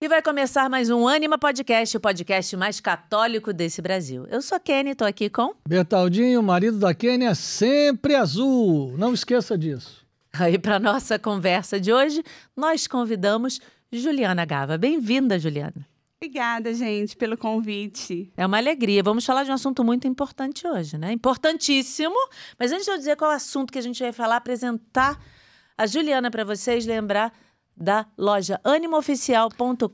E vai começar mais um Ânima Podcast, o podcast mais católico desse Brasil. Eu sou a Kenny, tô aqui com... Bertaldinho, o marido da Kenny é sempre azul, não esqueça disso. Aí para nossa conversa de hoje, nós convidamos Juliana Gava. Bem-vinda, Juliana. Obrigada, gente, pelo convite. É uma alegria. Vamos falar de um assunto muito importante hoje, né? Importantíssimo. Mas antes de eu dizer qual é o assunto que a gente vai falar, apresentar a Juliana para vocês, lembrar da loja animaoficial.com.br.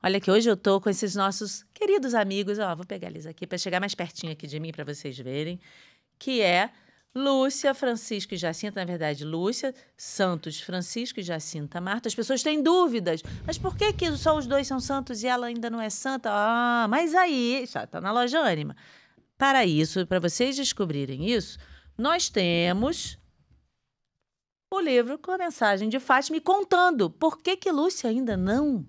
Olha que hoje eu tô com esses nossos queridos amigos, vou pegar eles aqui para chegar mais pertinho aqui de mim para vocês verem, que é Lúcia, Francisco e Jacinta, na verdade, Lúcia, Santos, Francisco e Jacinta Marta. As pessoas têm dúvidas, mas por que só os dois são santos e ela ainda não é santa? Mas aí, já tá na loja Ânima. Para isso, para vocês descobrirem isso, nós temos o livro com a mensagem de Fátima contando por que Lúcia ainda não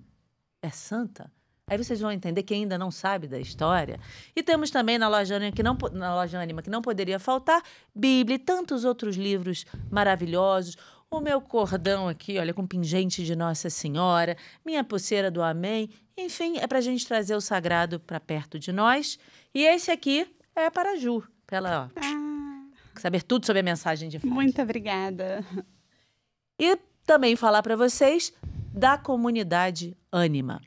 é santa. Aí vocês vão entender quem ainda não sabe da história. E temos também na loja Ânima, que não poderia faltar, Bíblia e tantos outros livros maravilhosos. O meu cordão aqui, olha, com pingente de Nossa Senhora, minha pulseira do Amém. Enfim, é para a gente trazer o sagrado para perto de nós. E esse aqui é para a Ju, para ela saber tudo sobre a mensagem de Fátima. Muito obrigada. E também falar para vocês da comunidade Ânima.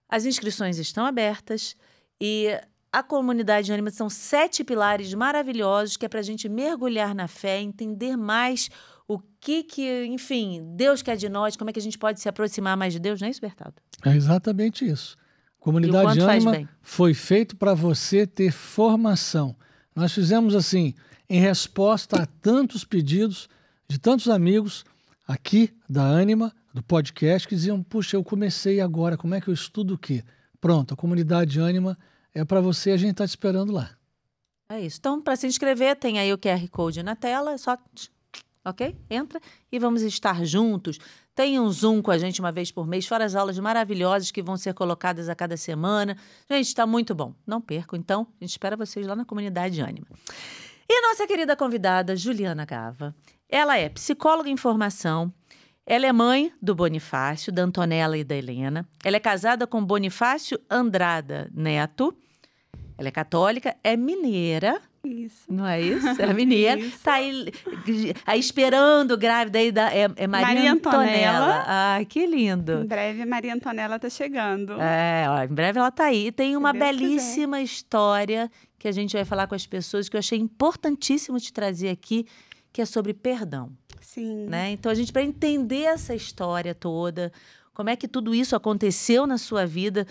As inscrições estão abertas e a comunidade Ânima são 7 pilares maravilhosos que é para a gente mergulhar na fé, entender mais o que, enfim, Deus quer de nós, como é que a gente pode se aproximar mais de Deus, não é isso, Bertaldo? É exatamente isso. A comunidade Ânima foi feito para você ter formação. Nós fizemos assim, em resposta a tantos pedidos de tantos amigos aqui da Ânima, do podcast, que diziam, puxa, eu comecei agora, como é que eu estudo o quê? Pronto, a comunidade Ânima é para você, a gente está te esperando lá. É isso. Então, para se inscrever, tem aí o QR Code na tela, é só, ok? Entra e vamos estar juntos. Tem um Zoom com a gente uma vez por mês, fora as aulas maravilhosas que vão ser colocadas a cada semana. Gente, está muito bom. Não percam, então, a gente espera vocês lá na comunidade Ânima. E a nossa querida convidada, Juliana Gava, ela é psicóloga em formação, ela é mãe do Bonifácio, da Antonella e da Helena, ela é casada com Bonifácio Andrada Neto, ela é católica, é mineira, Isso. não é isso? É mineira, está aí esperando grávida aí é Maria Antonella. Ai, que lindo. Em breve a Maria Antonella está chegando. Em breve ela está aí. E tem uma belíssima história que a gente vai falar com as pessoas que eu achei importantíssimo te trazer aqui, que é sobre perdão. Sim. Né? Então, a gente, para entender essa história toda, como é que tudo isso aconteceu na sua vida,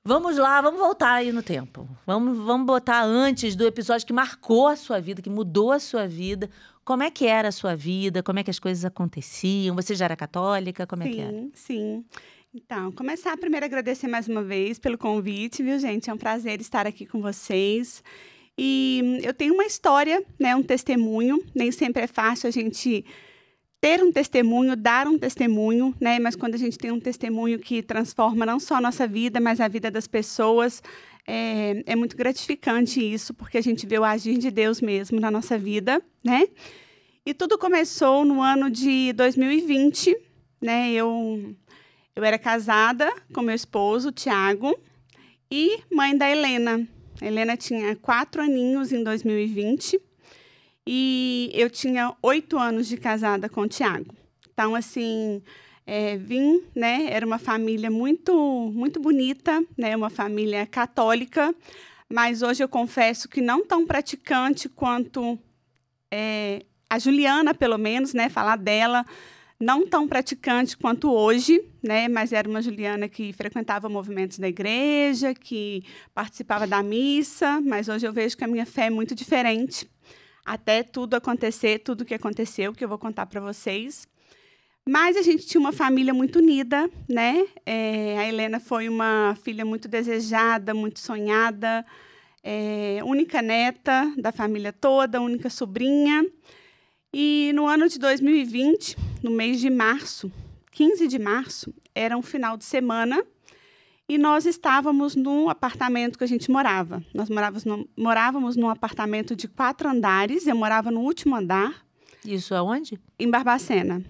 vamos lá, vamos voltar aí no tempo. Vamos botar antes do episódio que marcou a sua vida, que mudou a sua vida. Como é que era a sua vida? Como é que as coisas aconteciam? Você já era católica? Como é que era? Sim. Então, começar primeiro a agradecer mais uma vez pelo convite, viu, gente? É um prazer estar aqui com vocês. E eu tenho uma história, né, um testemunho. Nem sempre é fácil a gente ter um testemunho, dar um testemunho, né? Mas quando a gente tem um testemunho que transforma não só a nossa vida, mas a vida das pessoas, é muito gratificante isso, porque a gente vê o agir de Deus mesmo na nossa vida, né? E tudo começou no ano de 2020, né? Eu era casada com meu esposo, Tiago, e mãe da Helena. A Helena tinha 4 aninhos em 2020 e eu tinha 8 anos de casada com o Tiago. Então, assim, né? Era uma família muito, muito bonita, né? Uma família católica, mas hoje eu confesso que não tão praticante quanto a Juliana, pelo menos, né? Falar dela, não tão praticante quanto hoje, né? Mas era uma Juliana que frequentava movimentos da igreja, que participava da missa, mas hoje eu vejo que a minha fé é muito diferente, até tudo acontecer, tudo que aconteceu, que eu vou contar para vocês. Mas a gente tinha uma família muito unida, né? A Helena foi uma filha muito desejada, muito sonhada, única neta da família toda, única sobrinha. E no ano de 2020, no mês de março, 15 de março, era um final de semana e nós estávamos no apartamento que a gente morava. Nós morávamos num apartamento de 4 andares, eu morava no último andar. Isso aonde? Em Barbacena,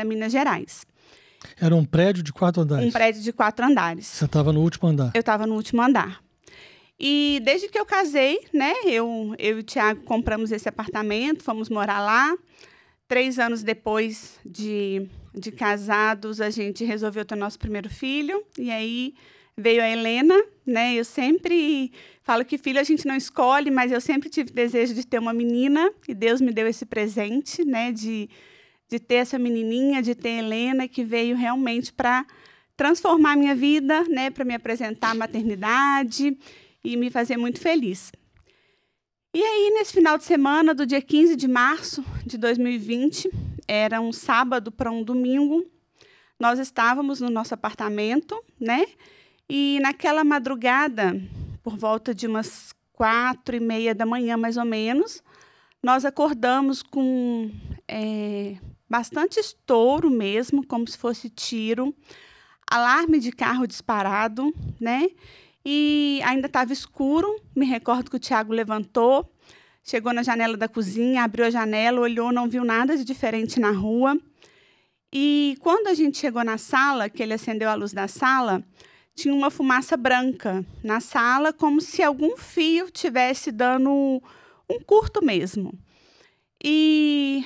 Minas Gerais. Era um prédio de 4 andares? Um prédio de 4 andares. Você estava no último andar? Eu estava no último andar. E desde que eu casei, né, eu e o Tiago compramos esse apartamento, fomos morar lá. 3 anos depois de casados, a gente resolveu ter nosso primeiro filho. E aí veio a Helena, né? Eu sempre falo que filho a gente não escolhe, mas eu sempre tive desejo de ter uma menina. E Deus me deu esse presente, né, de ter essa menininha, de ter Helena, que veio realmente para transformar a minha vida, né, para me apresentar a maternidade e me fazer muito feliz. E aí, nesse final de semana, do dia 15 de março de 2020, era um sábado para um domingo, nós estávamos no nosso apartamento, né? E naquela madrugada, por volta de umas 4h30 da manhã, mais ou menos, nós acordamos com bastante estouro mesmo, como se fosse tiro, alarme de carro disparado, né? E ainda estava escuro. Me recordo que o Tiago levantou, chegou na janela da cozinha, abriu a janela, olhou, não viu nada de diferente na rua. E quando a gente chegou na sala, que ele acendeu a luz da sala, tinha uma fumaça branca na sala, como se algum fio tivesse dando um curto mesmo. E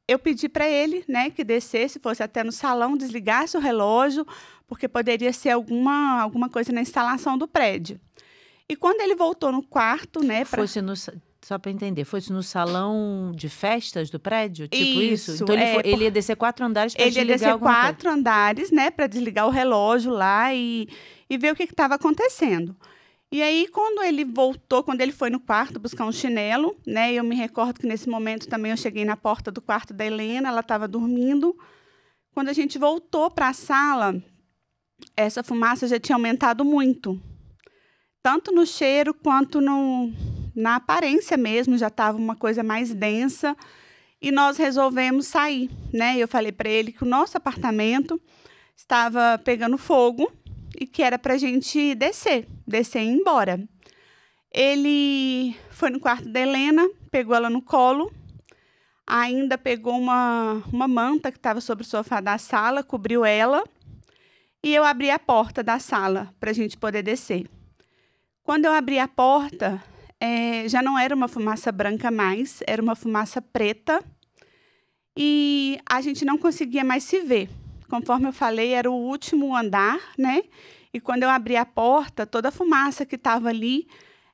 eu pedi para ele, né, que descesse, fosse até no salão, desligasse o relógio, porque poderia ser alguma coisa na instalação do prédio. E quando ele voltou no quarto, né, só para entender, fosse no salão de festas do prédio, tipo isso? Então ele ia descer 4 andares para desligar alguma coisa. Ele ia descer 4 andares, né, para desligar o relógio lá e ver o que estava acontecendo. E aí, quando ele voltou, quando ele foi no quarto buscar um chinelo, né, eu me recordo que nesse momento também eu cheguei na porta do quarto da Helena, ela estava dormindo. Quando a gente voltou para a sala, essa fumaça já tinha aumentado muito. Tanto no cheiro quanto na aparência mesmo, já estava uma coisa mais densa. E nós resolvemos sair, né? Eu falei para ele que o nosso apartamento estava pegando fogo e que era para a gente descer e ir embora. Ele foi no quarto da Helena, pegou ela no colo, ainda pegou uma manta que estava sobre o sofá da sala, cobriu ela, e eu abri a porta da sala para a gente poder descer. Quando eu abri a porta, já não era uma fumaça branca mais, era uma fumaça preta, e a gente não conseguia mais se ver. Conforme eu falei, era o último andar, né? E quando eu abri a porta, toda a fumaça que estava ali,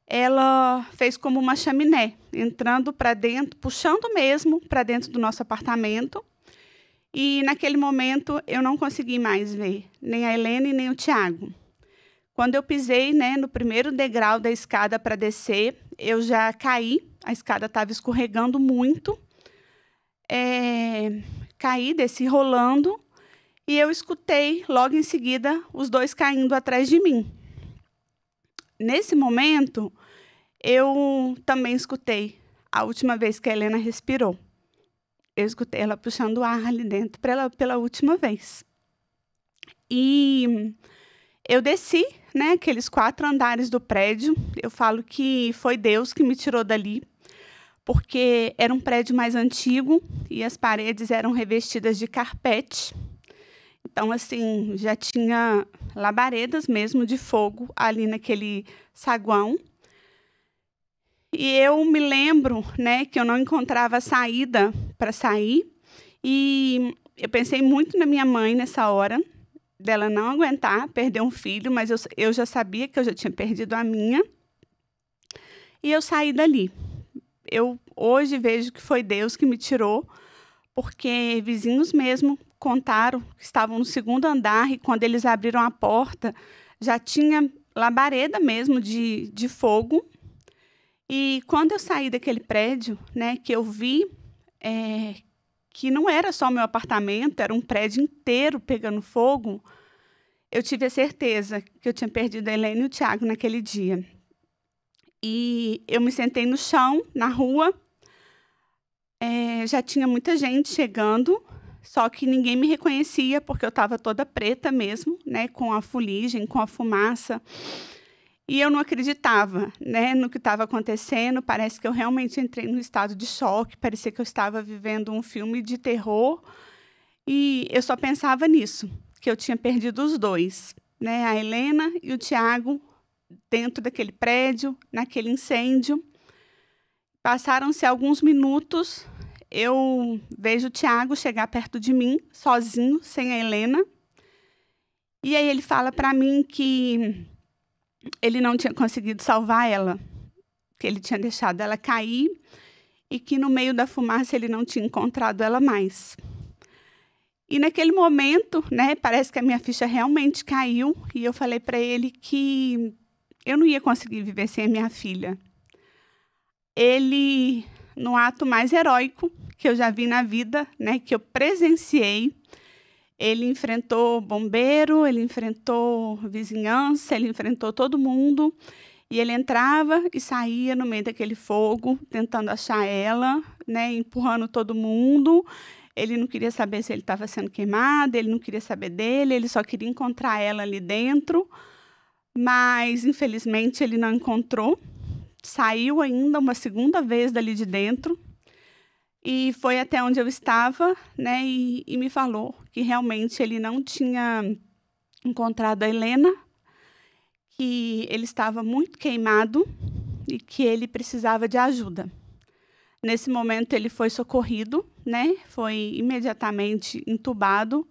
ela fez como uma chaminé, entrando para dentro, puxando mesmo para dentro do nosso apartamento. E, naquele momento, eu não consegui mais ver nem a Helena e nem o Tiago. Quando eu pisei, né, no primeiro degrau da escada para descer, eu já caí, a escada estava escorregando muito. Caí, desci rolando, e eu escutei, logo em seguida, os dois caindo atrás de mim. Nesse momento, eu também escutei a última vez que a Helena respirou. Eu escutei ela puxando o ar ali dentro pela última vez. E eu desci, né, aqueles 4 andares do prédio. Eu falo que foi Deus que me tirou dali, porque era um prédio mais antigo e as paredes eram revestidas de carpete. Então, assim, já tinha labaredas mesmo de fogo ali naquele saguão. E eu me lembro, né, que eu não encontrava saída para sair. E eu pensei muito na minha mãe nessa hora, dela não aguentar perder um filho, mas eu já sabia que eu já tinha perdido a minha. E eu saí dali. Eu hoje vejo que foi Deus que me tirou, porque vizinhos mesmo contaram que estavam no 2º andar e quando eles abriram a porta já tinha labareda mesmo de fogo. E quando eu saí daquele prédio, né, que eu vi que não era só o meu apartamento, era um prédio inteiro pegando fogo, eu tive a certeza que eu tinha perdido a Helena e o Tiago naquele dia. E eu me sentei no chão, na rua. Já tinha muita gente chegando, só que ninguém me reconhecia, porque eu estava toda preta mesmo, né, com a fuligem, com a fumaça. E eu não acreditava, né, no que estava acontecendo. Parece que eu realmente entrei num estado de choque, parecia que eu estava vivendo um filme de terror. E eu só pensava nisso, que eu tinha perdido os dois, né? A Helena e o Tiago dentro daquele prédio, naquele incêndio. Passaram-se alguns minutos, eu vejo o Tiago chegar perto de mim, sozinho, sem a Helena. E aí ele fala para mim que ele não tinha conseguido salvar ela, que ele tinha deixado ela cair e que no meio da fumaça ele não tinha encontrado ela mais. E naquele momento, né, parece que a minha ficha realmente caiu e eu falei para ele que eu não ia conseguir viver sem a minha filha. Ele, no ato mais heróico que eu já vi na vida, né, que eu presenciei, ele enfrentou bombeiro, ele enfrentou vizinhança, ele enfrentou todo mundo. E ele entrava e saía no meio daquele fogo, tentando achar ela, né, empurrando todo mundo. Ele não queria saber se ele estava sendo queimado, ele não queria saber dele, ele só queria encontrar ela ali dentro. Mas, infelizmente, ele não encontrou. Saiu ainda uma segunda vez dali de dentro. E foi até onde eu estava, né, e me falou que realmente ele não tinha encontrado a Helena, que ele estava muito queimado e que ele precisava de ajuda. Nesse momento, ele foi socorrido, né, foi imediatamente entubado.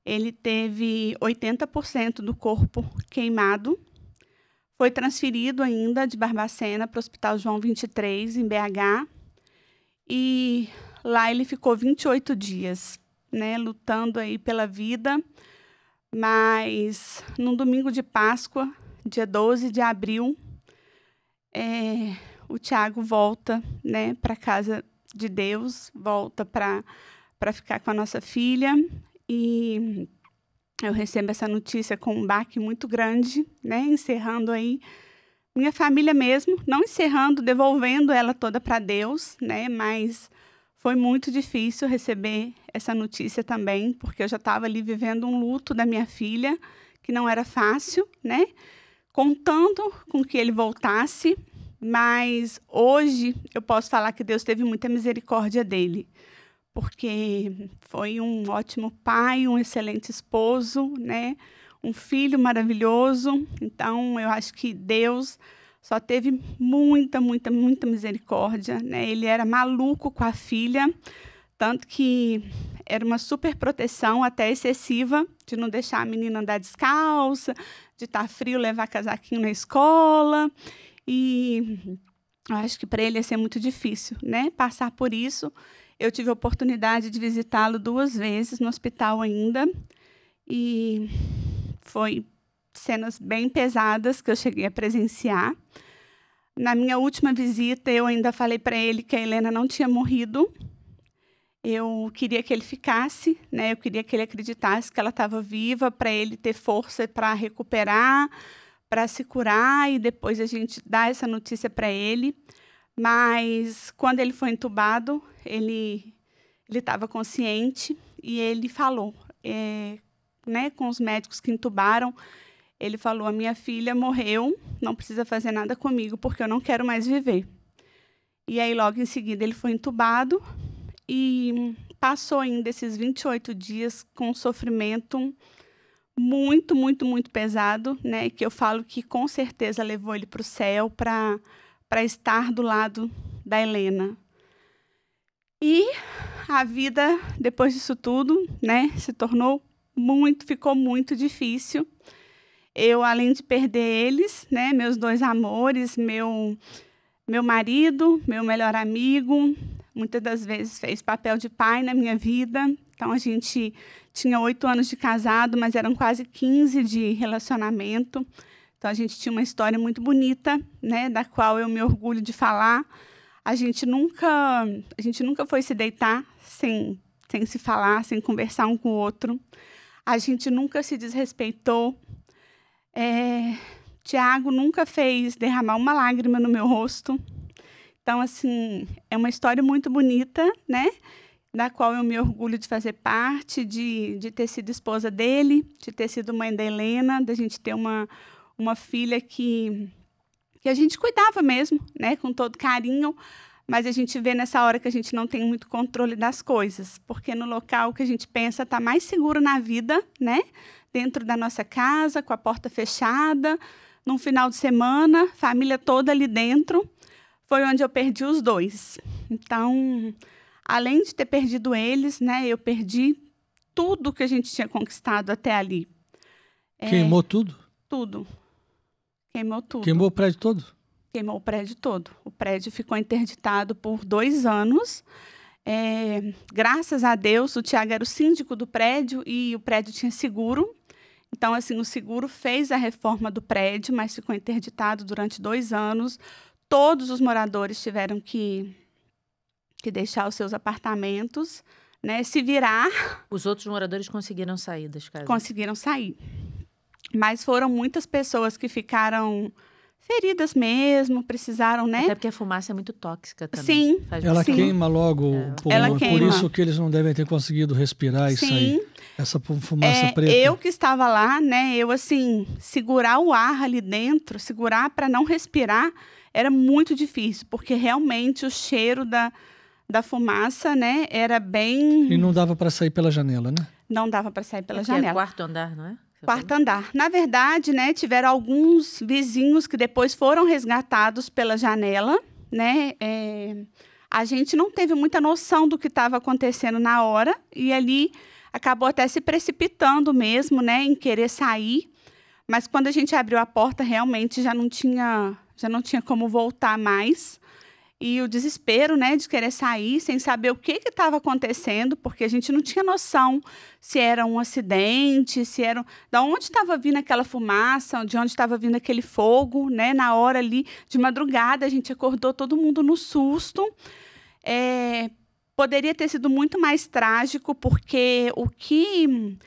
Ele teve 80% do corpo queimado. Foi transferido ainda de Barbacena para o Hospital João 23, em BH. E lá ele ficou 28 dias, né, lutando aí pela vida. Mas, num domingo de Páscoa, dia 12 de abril, o Tiago volta, né, para a casa de Deus, volta para ficar com a nossa filha. E eu recebo essa notícia com um baque muito grande, né, encerrando aí minha família mesmo, não encerrando, devolvendo ela toda para Deus, né? Mas foi muito difícil receber essa notícia também, porque eu já estava ali vivendo um luto da minha filha, que não era fácil, né? Contando com que ele voltasse, mas hoje eu posso falar que Deus teve muita misericórdia dele, porque foi um ótimo pai, um excelente esposo, né? Um filho maravilhoso. Então, eu acho que Deus só teve muita, muita, muita misericórdia, né? Ele era maluco com a filha, tanto que era uma super proteção, até excessiva, de não deixar a menina andar descalça, de estar frio, levar casaquinho na escola. E eu acho que para ele ia ser muito difícil, né, passar por isso. Eu tive a oportunidade de visitá-lo 2 vezes no hospital ainda, e foi cenas bem pesadas que eu cheguei a presenciar. Na minha última visita, eu ainda falei para ele que a Helena não tinha morrido. Eu queria que ele ficasse, né? Eu queria que ele acreditasse que ela estava viva, para ele ter força para recuperar, para se curar, e depois a gente dar essa notícia para ele. Mas, quando ele foi entubado, ele estava consciente e ele falou, né, com os médicos que entubaram, ele falou: a minha filha morreu, não precisa fazer nada comigo, porque eu não quero mais viver. E aí, logo em seguida, ele foi entubado e passou ainda esses 28 dias com um sofrimento muito, muito, muito pesado, né, que eu falo que com certeza levou ele para o céu, para estar do lado da Helena. E a vida, depois disso tudo, né, ficou muito difícil. Eu, além de perder eles, né, meus 2 amores, meu marido, meu melhor amigo, muitas das vezes fez papel de pai na minha vida. Então, a gente tinha 8 anos de casado, mas eram quase 15 de relacionamento. Então, a gente tinha uma história muito bonita, né, da qual eu me orgulho de falar. A gente nunca foi se deitar sem se falar, sem conversar um com o outro. A gente nunca se desrespeitou. Tiago nunca fez derramar uma lágrima no meu rosto. Então, assim, é uma história muito bonita, né, da qual eu me orgulho de fazer parte, de ter sido esposa dele, de ter sido mãe da Helena, da gente ter uma filha que a gente cuidava mesmo, né, com todo carinho, mas a gente vê nessa hora que a gente não tem muito controle das coisas, porque no local que a gente pensa está mais seguro na vida, né? Dentro da nossa casa, com a porta fechada, num final de semana, família toda ali dentro, foi onde eu perdi os 2. Então, além de ter perdido eles, né, eu perdi tudo que a gente tinha conquistado até ali. Queimou tudo? Tudo. Queimou tudo. Queimou o prédio todo? Queimou o prédio todo. O prédio ficou interditado por 2 anos. Graças a Deus, o Tiago era o síndico do prédio e o prédio tinha seguro. Então, assim, o seguro fez a reforma do prédio, mas ficou interditado durante 2 anos. Todos os moradores tiveram que deixar os seus apartamentos, né, se virar. Os outros moradores conseguiram sair das casas? Conseguiram sair. Mas foram muitas pessoas que ficaram feridas mesmo, precisaram, né? Até porque a fumaça é muito tóxica também. Sim. Ela queima logo o pulmão. Ela queima. Por isso que eles não devem ter conseguido respirar e sair. Essa fumaça preta. Eu que estava lá, né? Eu, assim, segurar o ar ali dentro, segurar para não respirar, era muito difícil, porque realmente o cheiro da fumaça, né, era bem... E não dava para sair pela janela, né? Não dava para sair pela janela. É quarto andar, não é? Quarto andar. Na verdade, né, tiveram alguns vizinhos que depois foram resgatados pela janela, né? A gente não teve muita noção do que estava acontecendo na hora e ali acabou até se precipitando mesmo, né, em querer sair. Mas quando a gente abriu a porta, realmente já não tinha como voltar mais. E o desespero, né, de querer sair sem saber o que estava acontecendo, porque a gente não tinha noção se era um acidente, de onde estava vindo aquela fumaça, de onde estava vindo aquele fogo, né? Na hora ali de madrugada, a gente acordou todo mundo no susto. Poderia ter sido muito mais trágico, porque o que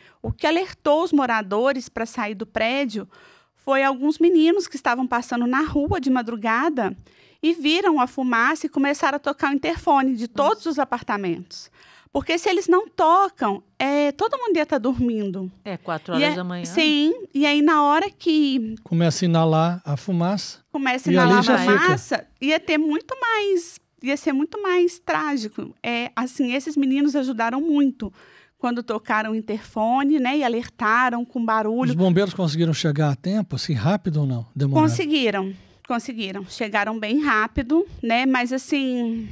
alertou os moradores para sair do prédio foi alguns meninos que estavam passando na rua de madrugada e viram a fumaça e começaram a tocar o interfone de todos os apartamentos. Porque se eles não tocam, todo mundo ia estar dormindo. 4 horas da manhã. Sim, e aí na hora que... Começa a inalar a fumaça. Começa a inalar a fumaça, ia ser muito mais trágico. Assim, esses meninos ajudaram muito quando tocaram o interfone, né, e alertaram com barulho. Os bombeiros conseguiram chegar a tempo, assim, rápido ou não? Demoraram? Conseguiram. Chegaram bem rápido, né? Mas, assim,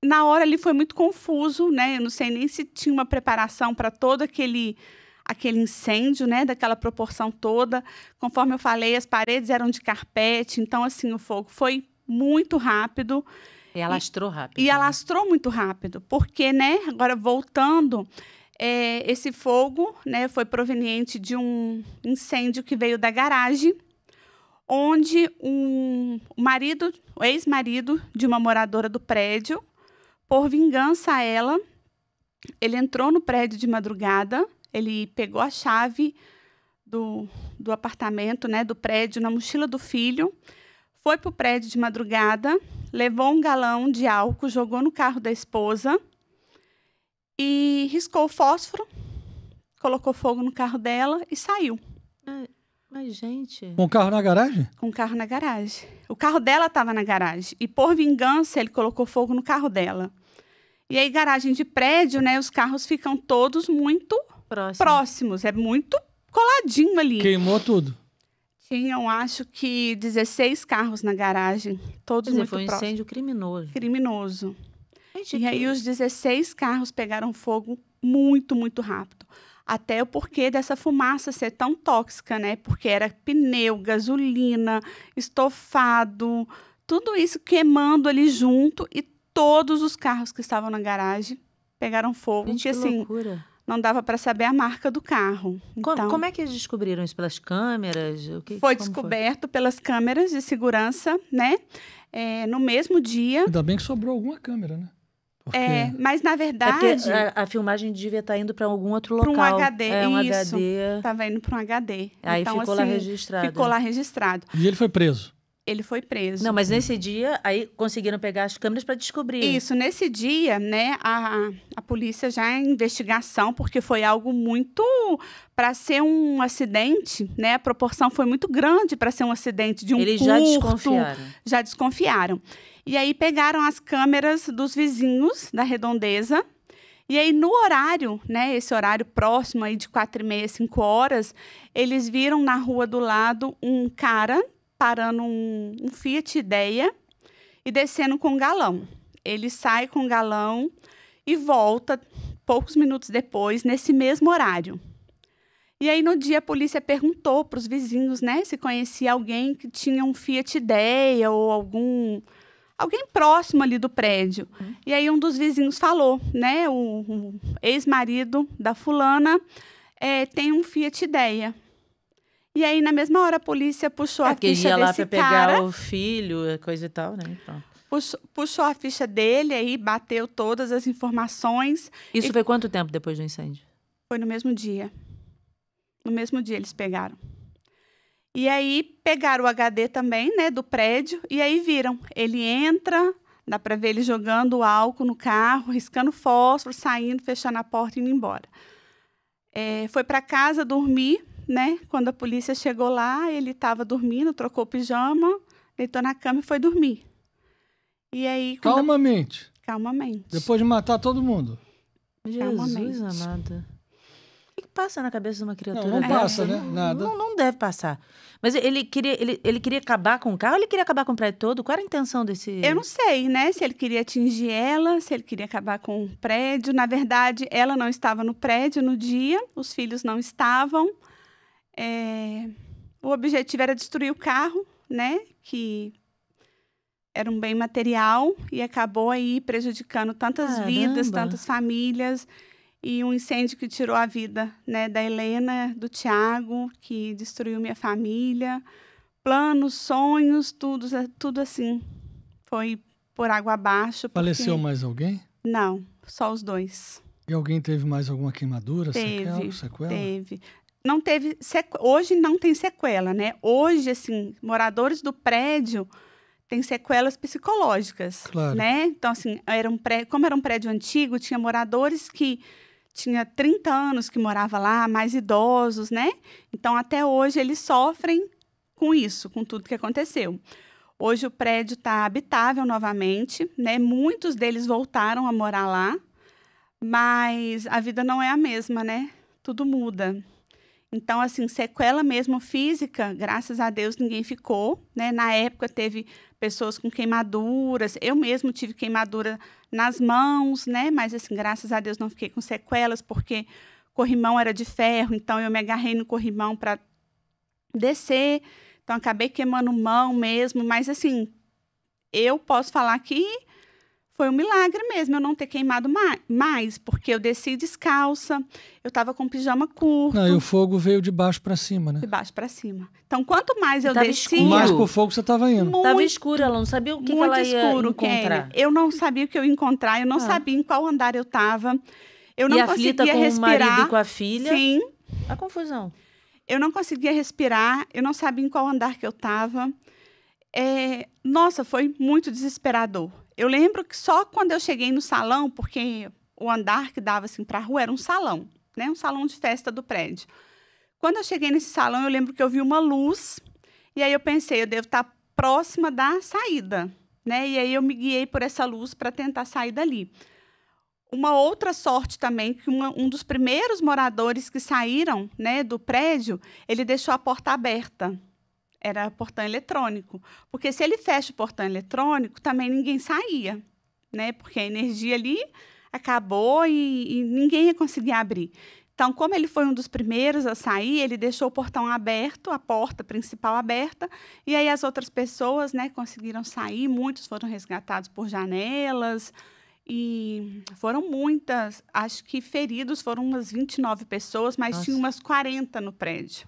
na hora ali foi muito confuso, né? Eu não sei nem se tinha uma preparação para todo aquele incêndio, né? Daquela proporção toda. Conforme eu falei, as paredes eram de carpete. Então, assim, o fogo foi muito rápido. E alastrou rápido. E alastrou muito rápido. Porque, né? Agora, voltando... esse fogo, né, foi proveniente de um incêndio que veio da garagem, onde o ex-marido de uma moradora do prédio, por vingança a ela, ele entrou no prédio de madrugada, ele pegou a chave do apartamento, né, do prédio, na mochila do filho, foi para o prédio de madrugada, levou um galão de álcool, jogou no carro da esposa e riscou o fósforo, colocou fogo no carro dela e saiu. Mas, gente... Com o carro na garagem? Com o carro na garagem. O carro dela estava na garagem. E, por vingança, ele colocou fogo no carro dela. E aí, garagem de prédio, né? Os carros ficam todos muito próximos. É muito coladinho ali. Queimou tudo. Tinham, acho que, 16 carros na garagem. Todos muito próximos. Foi um incêndio criminoso. Criminoso. E aí, os 16 carros pegaram fogo muito, muito rápido. Até o porquê dessa fumaça ser tão tóxica, né? Porque era pneu, gasolina, estofado, tudo isso queimando ali junto e todos os carros que estavam na garagem pegaram fogo. Gente, que assim, loucura. Não dava para saber a marca do carro. Então, como é que eles descobriram isso? Pelas câmeras? Foi descoberto pelas câmeras de segurança, né? No mesmo dia. Ainda bem que sobrou alguma câmera, né? Mas na verdade... a filmagem devia estar indo para algum outro local. Para um HD, isso. Estava indo para um HD. Aí então, ficou assim, lá registrado. Ficou lá registrado. E ele foi preso? Ele foi preso. Não, mas nesse dia, aí conseguiram pegar as câmeras para descobrir. Isso, nesse dia, né, a polícia já em investigação, porque foi algo muito... Para ser um acidente, né, a proporção foi muito grande para ser um acidente de um curto. Eles já desconfiaram. Já desconfiaram. E aí pegaram as câmeras dos vizinhos da Redondeza. E aí, no horário, né, esse horário próximo aí de 4h30, 5 horas, eles viram na rua do lado um cara parando um Fiat Idea e descendo com um galão. Ele sai com o galão e volta poucos minutos depois, nesse mesmo horário. E aí, no dia, a polícia perguntou para os vizinhos, né, se conhecia alguém que tinha um Fiat Idea ou alguém próximo ali do prédio. E aí um dos vizinhos falou, né, o ex-marido da fulana tem um Fiat Idea. E aí, na mesma hora, a polícia puxou a ficha desse cara. Ia lá para pegar o filho, coisa e tal, né? Então. Puxou a ficha dele, aí bateu todas as informações. Isso foi quanto tempo depois do incêndio? Foi no mesmo dia. No mesmo dia eles pegaram. E aí pegaram o HD também, né, do prédio, e aí viram. Ele entra, dá para ver ele jogando álcool no carro, riscando fósforo, saindo, fechando a porta e indo embora. Foi para casa dormir, né? Quando a polícia chegou lá, ele estava dormindo, trocou o pijama, deitou na cama e foi dormir. E aí... Calmamente. Calmamente. Depois de matar todo mundo. Jesus amado. O que passa na cabeça de uma criatura? Não passa, né? Nada. Não deve passar. Mas ele queria acabar com o carro ou ele queria acabar com o prédio todo? Qual era a intenção desse... Eu não sei, né? Se ele queria atingir ela, se ele queria acabar com o prédio. Na verdade, ela não estava no prédio no dia, os filhos não estavam. O objetivo era destruir o carro, né? Que era um bem material e acabou aí prejudicando tantas vidas, tantas famílias. E um incêndio que tirou a vida, né, da Helena, do Tiago, que destruiu minha família. Planos, sonhos, tudo assim. Foi por água abaixo. Faleceu mais alguém? Não, só os dois. E alguém teve mais alguma queimadura, sequela? Teve. Não teve hoje não tem sequela, né? Hoje, assim, moradores do prédio têm sequelas psicológicas, claro, né? Então, assim, como era um prédio antigo, tinha moradores que tinha 30 anos que morava lá, mais idosos, né? Então, até hoje, eles sofrem com isso, com tudo que aconteceu. Hoje, o prédio está habitável novamente, né? Muitos deles voltaram a morar lá, mas a vida não é a mesma, né? Tudo muda. Então, assim, sequela mesmo física, graças a Deus, ninguém ficou, né? Na época, teve pessoas com queimaduras. Eu mesmo tive queimadura nas mãos, né? Mas, assim, graças a Deus, não fiquei com sequelas, porque o corrimão era de ferro, então eu me agarrei no corrimão para descer. Então, acabei queimando mão mesmo. Mas, assim, eu posso falar que foi um milagre mesmo eu não ter queimado mais, porque eu desci descalça, eu estava com pijama curto. Não, e o fogo veio de baixo para cima, né? De baixo para cima. Então, quanto mais eu descia... Mais pro fogo você estava indo. Estava escuro, ela não sabia o que ela ia encontrar. Eu não sabia o que eu ia encontrar, eu não sabia em qual andar eu estava. Eu não conseguia respirar. E aflita com o marido e com a filha? Sim. A confusão. Eu não conseguia respirar, eu não sabia em qual andar que eu estava. Nossa, foi muito desesperador. Eu lembro que só quando eu cheguei no salão, porque o andar que dava assim, para a rua era um salão, né? Um salão de festa do prédio. Quando eu cheguei nesse salão, eu lembro que eu vi uma luz, e aí eu pensei, eu devo estar próxima da saída, né? E aí eu me guiei por essa luz para tentar sair dali. Uma outra sorte também, que um dos primeiros moradores que saíram, né, do prédio, ele deixou a porta aberta. Era portão eletrônico. Porque se ele fecha o portão eletrônico, também ninguém saía, né? Porque a energia ali acabou e ninguém ia conseguir abrir. Então, como ele foi um dos primeiros a sair, ele deixou o portão aberto, a porta principal aberta, e aí as outras pessoas, né, conseguiram sair, muitos foram resgatados por janelas, e foram muitas. Acho que feridos foram umas 29 pessoas, mas tinha umas 40 no prédio.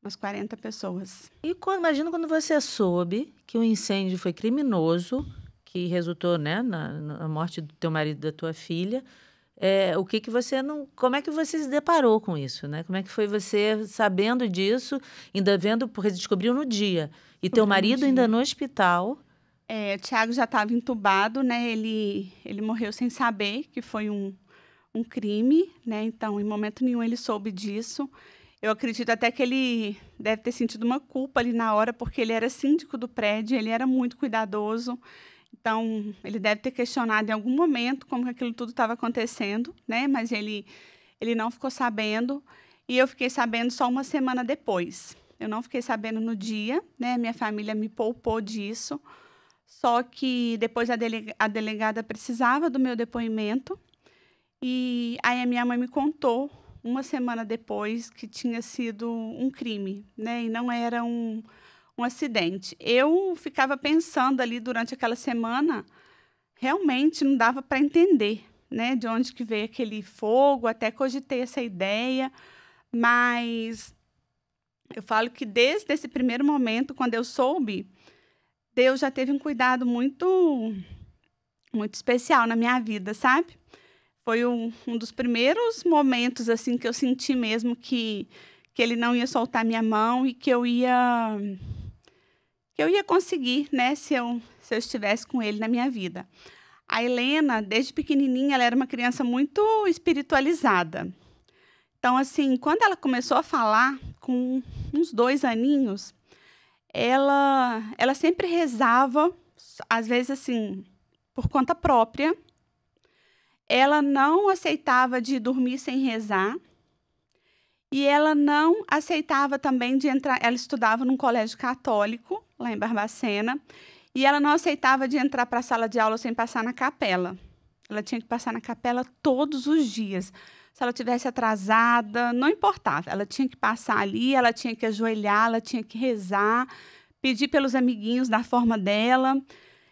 Umas 40 pessoas. E imagina quando você soube que o incêndio foi criminoso, que resultou, né, na morte do teu marido e da tua filha. O que você não... Como é que você se deparou com isso, né? Como é que foi você sabendo disso, ainda vendo, porque descobriu no dia. E teu marido ainda no hospital. O Tiago já estava entubado, né? Ele morreu sem saber que foi um crime, né? Então, em momento nenhum ele soube disso. Eu acredito até que ele deve ter sentido uma culpa ali na hora, porque ele era síndico do prédio, ele era muito cuidadoso. Então, ele deve ter questionado em algum momento como que aquilo tudo estava acontecendo, né? Mas ele não ficou sabendo e eu fiquei sabendo só uma semana depois. Eu não fiquei sabendo no dia, né? Minha família me poupou disso. Só que depois a delegada precisava do meu depoimento e aí a minha mãe me contou uma semana depois que tinha sido um crime, né? E não era um acidente. Eu ficava pensando ali durante aquela semana, realmente não dava para entender, né? De onde que veio aquele fogo, até cogitei essa ideia, mas eu falo que desde esse primeiro momento, quando eu soube, Deus já teve um cuidado muito, muito especial na minha vida, sabe? Foi um dos primeiros momentos assim que eu senti mesmo que Ele não ia soltar minha mão e que eu ia conseguir, né? Se eu estivesse com Ele na minha vida. A Helena, desde pequenininha, ela era uma criança muito espiritualizada. Então, assim, quando ela começou a falar, com uns 2 aninhos, ela sempre rezava, às vezes, assim, por conta própria. Ela não aceitava de dormir sem rezar. E ela não aceitava também de entrar. Ela estudava num colégio católico, lá em Barbacena, e ela não aceitava de entrar para a sala de aula sem passar na capela. Ela tinha que passar na capela todos os dias. Se ela tivesse atrasada, não importava. Ela tinha que passar ali, ela tinha que ajoelhar, ela tinha que rezar, pedir pelos amiguinhos da forma dela.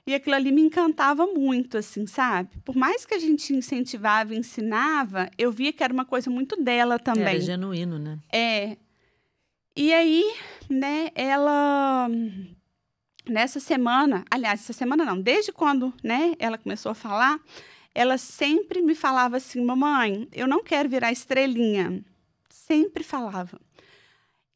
E aquilo ali me encantava muito, assim, sabe? Por mais que a gente incentivava e ensinava, eu via que era uma coisa muito dela também. Era genuíno, né? É. E aí, né, ela... Nessa semana, aliás, essa semana não, desde quando, né, ela começou a falar, ela sempre me falava assim, mamãe, eu não quero virar estrelinha. Sempre falava.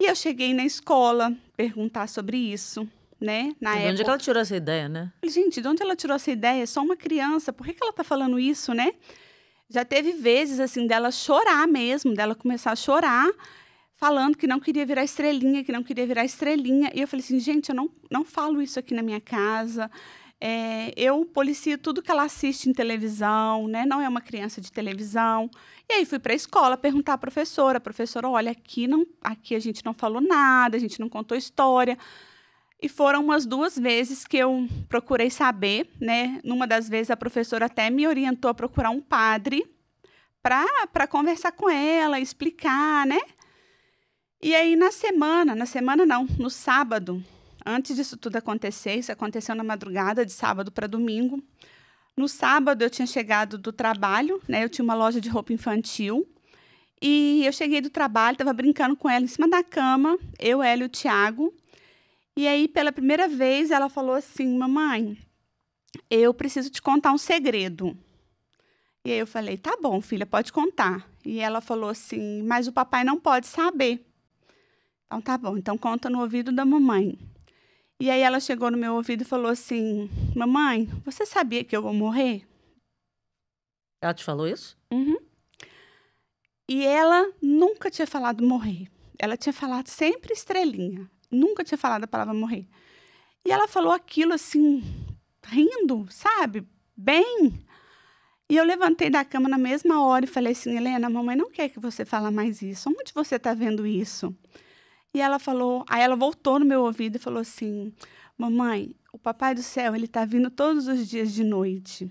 E eu cheguei na escola perguntar sobre isso, né? Na época. De onde é que ela tirou essa ideia, né? Gente, de onde ela tirou essa ideia? É só uma criança, por que ela está falando isso, né? Já teve vezes, assim, dela chorar mesmo, dela começar a chorar, falando que não queria virar estrelinha, que não queria virar estrelinha. E eu falei assim, gente, eu não falo isso aqui na minha casa. Eu policio tudo que ela assiste em televisão, né? Não é uma criança de televisão. E aí fui para a escola perguntar à professora. Professora, olha, aqui a gente não falou nada, a gente não contou história. E foram umas 2 vezes que eu procurei saber, né? Numa das vezes a professora até me orientou a procurar um padre para conversar com ela, explicar, né? E aí no sábado, antes disso tudo acontecer, isso aconteceu na madrugada de sábado para domingo. No sábado eu tinha chegado do trabalho, né? Eu tinha uma loja de roupa infantil. E eu cheguei do trabalho, estava brincando com ela em cima da cama, eu, ela e o Thiago. E aí, pela primeira vez, ela falou assim, mamãe, eu preciso te contar um segredo. E aí eu falei, tá bom, filha, pode contar. E ela falou assim, mas o papai não pode saber. Então, tá bom, então conta no ouvido da mamãe. E aí ela chegou no meu ouvido e falou assim, mamãe, você sabia que eu vou morrer? Ela te falou isso? Uhum. E ela nunca tinha falado morrer. Ela tinha falado sempre estrelinha. Nunca tinha falado a palavra morrer. E ela falou aquilo assim, rindo, sabe? Bem. E eu levantei da cama na mesma hora e falei assim, Helena, a mamãe não quer que você fale mais isso. Onde você está vendo isso? E ela falou, aí ela voltou no meu ouvido e falou assim, mamãe, o Papai do Céu, ele está vindo todos os dias de noite.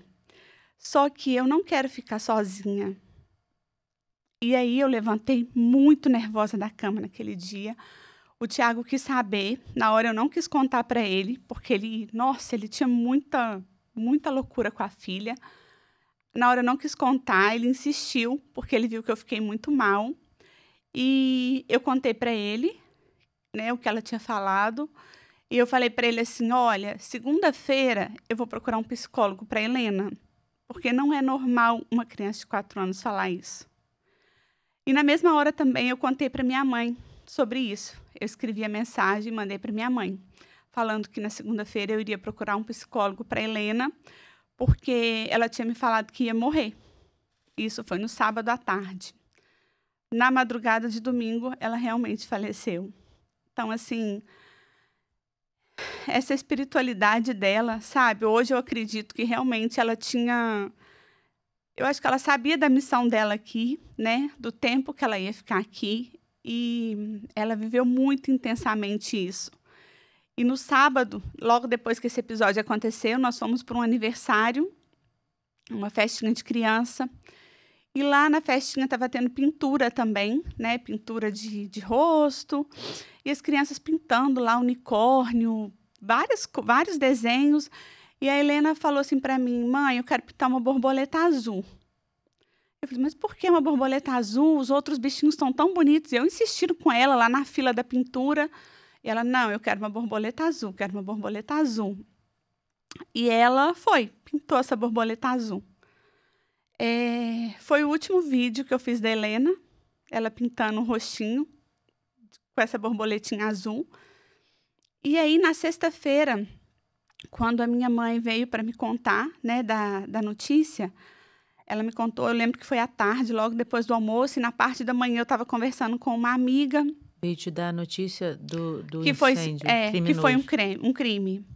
Só que eu não quero ficar sozinha. E aí eu levantei muito nervosa da cama naquele dia. O Thiago quis saber, na hora eu não quis contar para ele, porque ele tinha muita loucura com a filha. Na hora eu não quis contar, ele insistiu, porque ele viu que eu fiquei muito mal. E eu contei para ele, né, o que ela tinha falado. E eu falei para ele assim, olha, segunda-feira eu vou procurar um psicólogo para Helena, porque não é normal uma criança de 4 anos falar isso. E na mesma hora também eu contei para minha mãe sobre isso. Eu escrevi a mensagem e mandei para minha mãe, falando que na segunda-feira eu iria procurar um psicólogo para Helena, porque ela tinha me falado que ia morrer. Isso foi no sábado à tarde. Na madrugada de domingo, ela realmente faleceu. Então, assim, essa espiritualidade dela, sabe? Hoje eu acredito que realmente ela tinha... Eu acho que ela sabia da missão dela aqui, né? Do tempo que ela ia ficar aqui. E ela viveu muito intensamente isso. E no sábado, logo depois que esse episódio aconteceu, nós fomos para um aniversário, uma festinha de criança. E lá na festinha estava tendo pintura também, né? Pintura de rosto. E as crianças pintando lá unicórnio, vários desenhos. E a Helena falou assim para mim: mãe, eu quero pintar uma borboleta azul. Eu falei: mas por que uma borboleta azul? Os outros bichinhos estão tão bonitos. E eu insistindo com ela lá na fila da pintura. E ela: não, eu quero uma borboleta azul, quero uma borboleta azul. E ela pintou essa borboleta azul. Foi o último vídeo que eu fiz da Helena, ela pintando o rostinho com essa borboletinha azul. E aí, na sexta-feira, quando a minha mãe veio para me contar, né, da notícia, ela me contou, eu lembro que foi à tarde, logo depois do almoço, e na parte da manhã eu estava conversando com uma amiga. Veio te dar a notícia do que incêndio criminoso. Que foi um crime.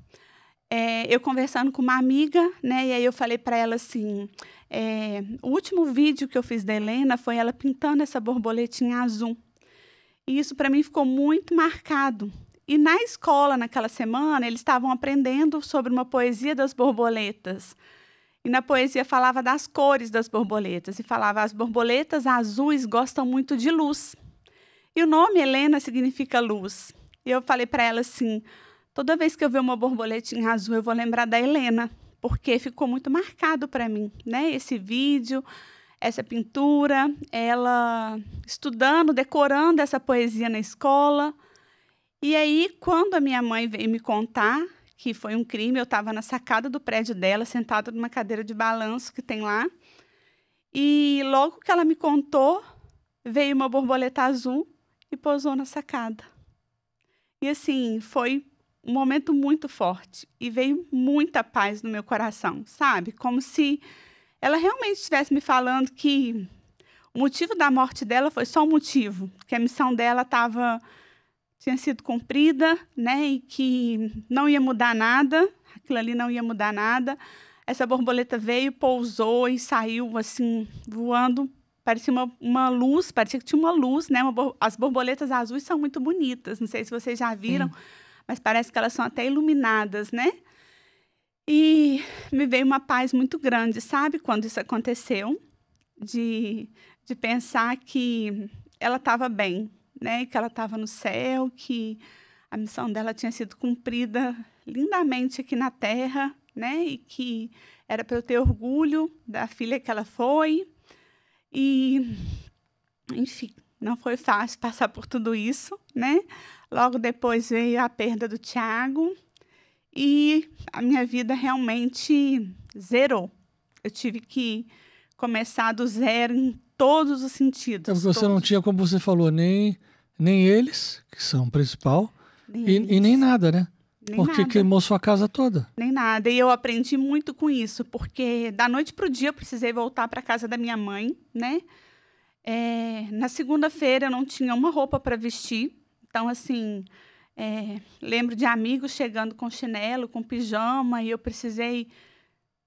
Eu conversando com uma amiga, né, e aí eu falei para ela assim, o último vídeo que eu fiz da Helena foi ela pintando essa borboletinha azul. E isso para mim ficou muito marcado. E na escola, naquela semana, eles estavam aprendendo sobre uma poesia das borboletas. E na poesia falava das cores das borboletas. E falava: as borboletas azuis gostam muito de luz. E o nome Helena significa luz. E eu falei para ela assim: toda vez que eu ver uma borboletinha azul, eu vou lembrar da Helena. Porque ficou muito marcado para mim, né? Esse vídeo, essa pintura, ela estudando, decorando essa poesia na escola. E aí, quando a minha mãe veio me contar que foi um crime, eu estava na sacada do prédio dela, sentada numa cadeira de balanço que tem lá. E logo que ela me contou, veio uma borboleta azul e pousou na sacada. E assim, foi um momento muito forte. E veio muita paz no meu coração, sabe? Como se ela realmente estivesse me falando que o motivo da morte dela foi só um motivo, que a missão dela tinha sido cumprida, né, e que não ia mudar nada, aquilo ali não ia mudar nada. Essa borboleta veio, pousou e saiu assim, voando, parecia uma luz, parecia que tinha uma luz, né? As borboletas azuis são muito bonitas, não sei se vocês já viram, mas parece que elas são até iluminadas, né? E me veio uma paz muito grande, sabe, quando isso aconteceu, de pensar que ela estava bem, né, que ela estava no céu, que a missão dela tinha sido cumprida lindamente aqui na Terra, né, e que era para eu ter orgulho da filha que ela foi. E, enfim, não foi fácil passar por tudo isso, né? Logo depois veio a perda do Thiago e a minha vida realmente zerou. Eu tive que começar do zero em todos os sentidos. Você não tinha, como você falou, nem eles, que são o principal, e nem nada, né? Porque queimou sua casa toda. Nem nada. E eu aprendi muito com isso, porque da noite para o dia eu precisei voltar para a casa da minha mãe, né? Na segunda-feira eu não tinha uma roupa para vestir. Então, assim, lembro de amigos chegando com chinelo, com pijama, e eu precisei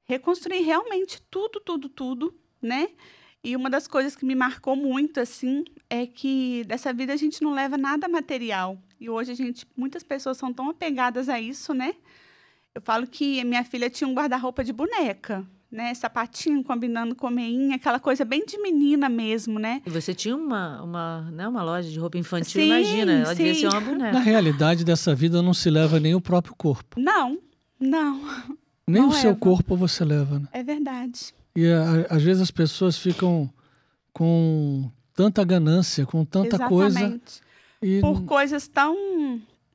reconstruir realmente tudo, né? E uma das coisas que me marcou muito, assim, é que dessa vida a gente não leva nada material. E hoje muitas pessoas são tão apegadas a isso, né? Eu falo que a minha filha tinha um guarda-roupa de boneca, né? Sapatinho combinando com meinha, aquela coisa bem de menina mesmo, né? E você tinha uma loja de roupa infantil, sim, imagina, ela devia ser uma boneca. Na realidade dessa vida não se leva nem o próprio corpo. Não. Nem o seu corpo você leva, né? É verdade. E às vezes as pessoas ficam com tanta ganância, com tanta coisa. Por coisas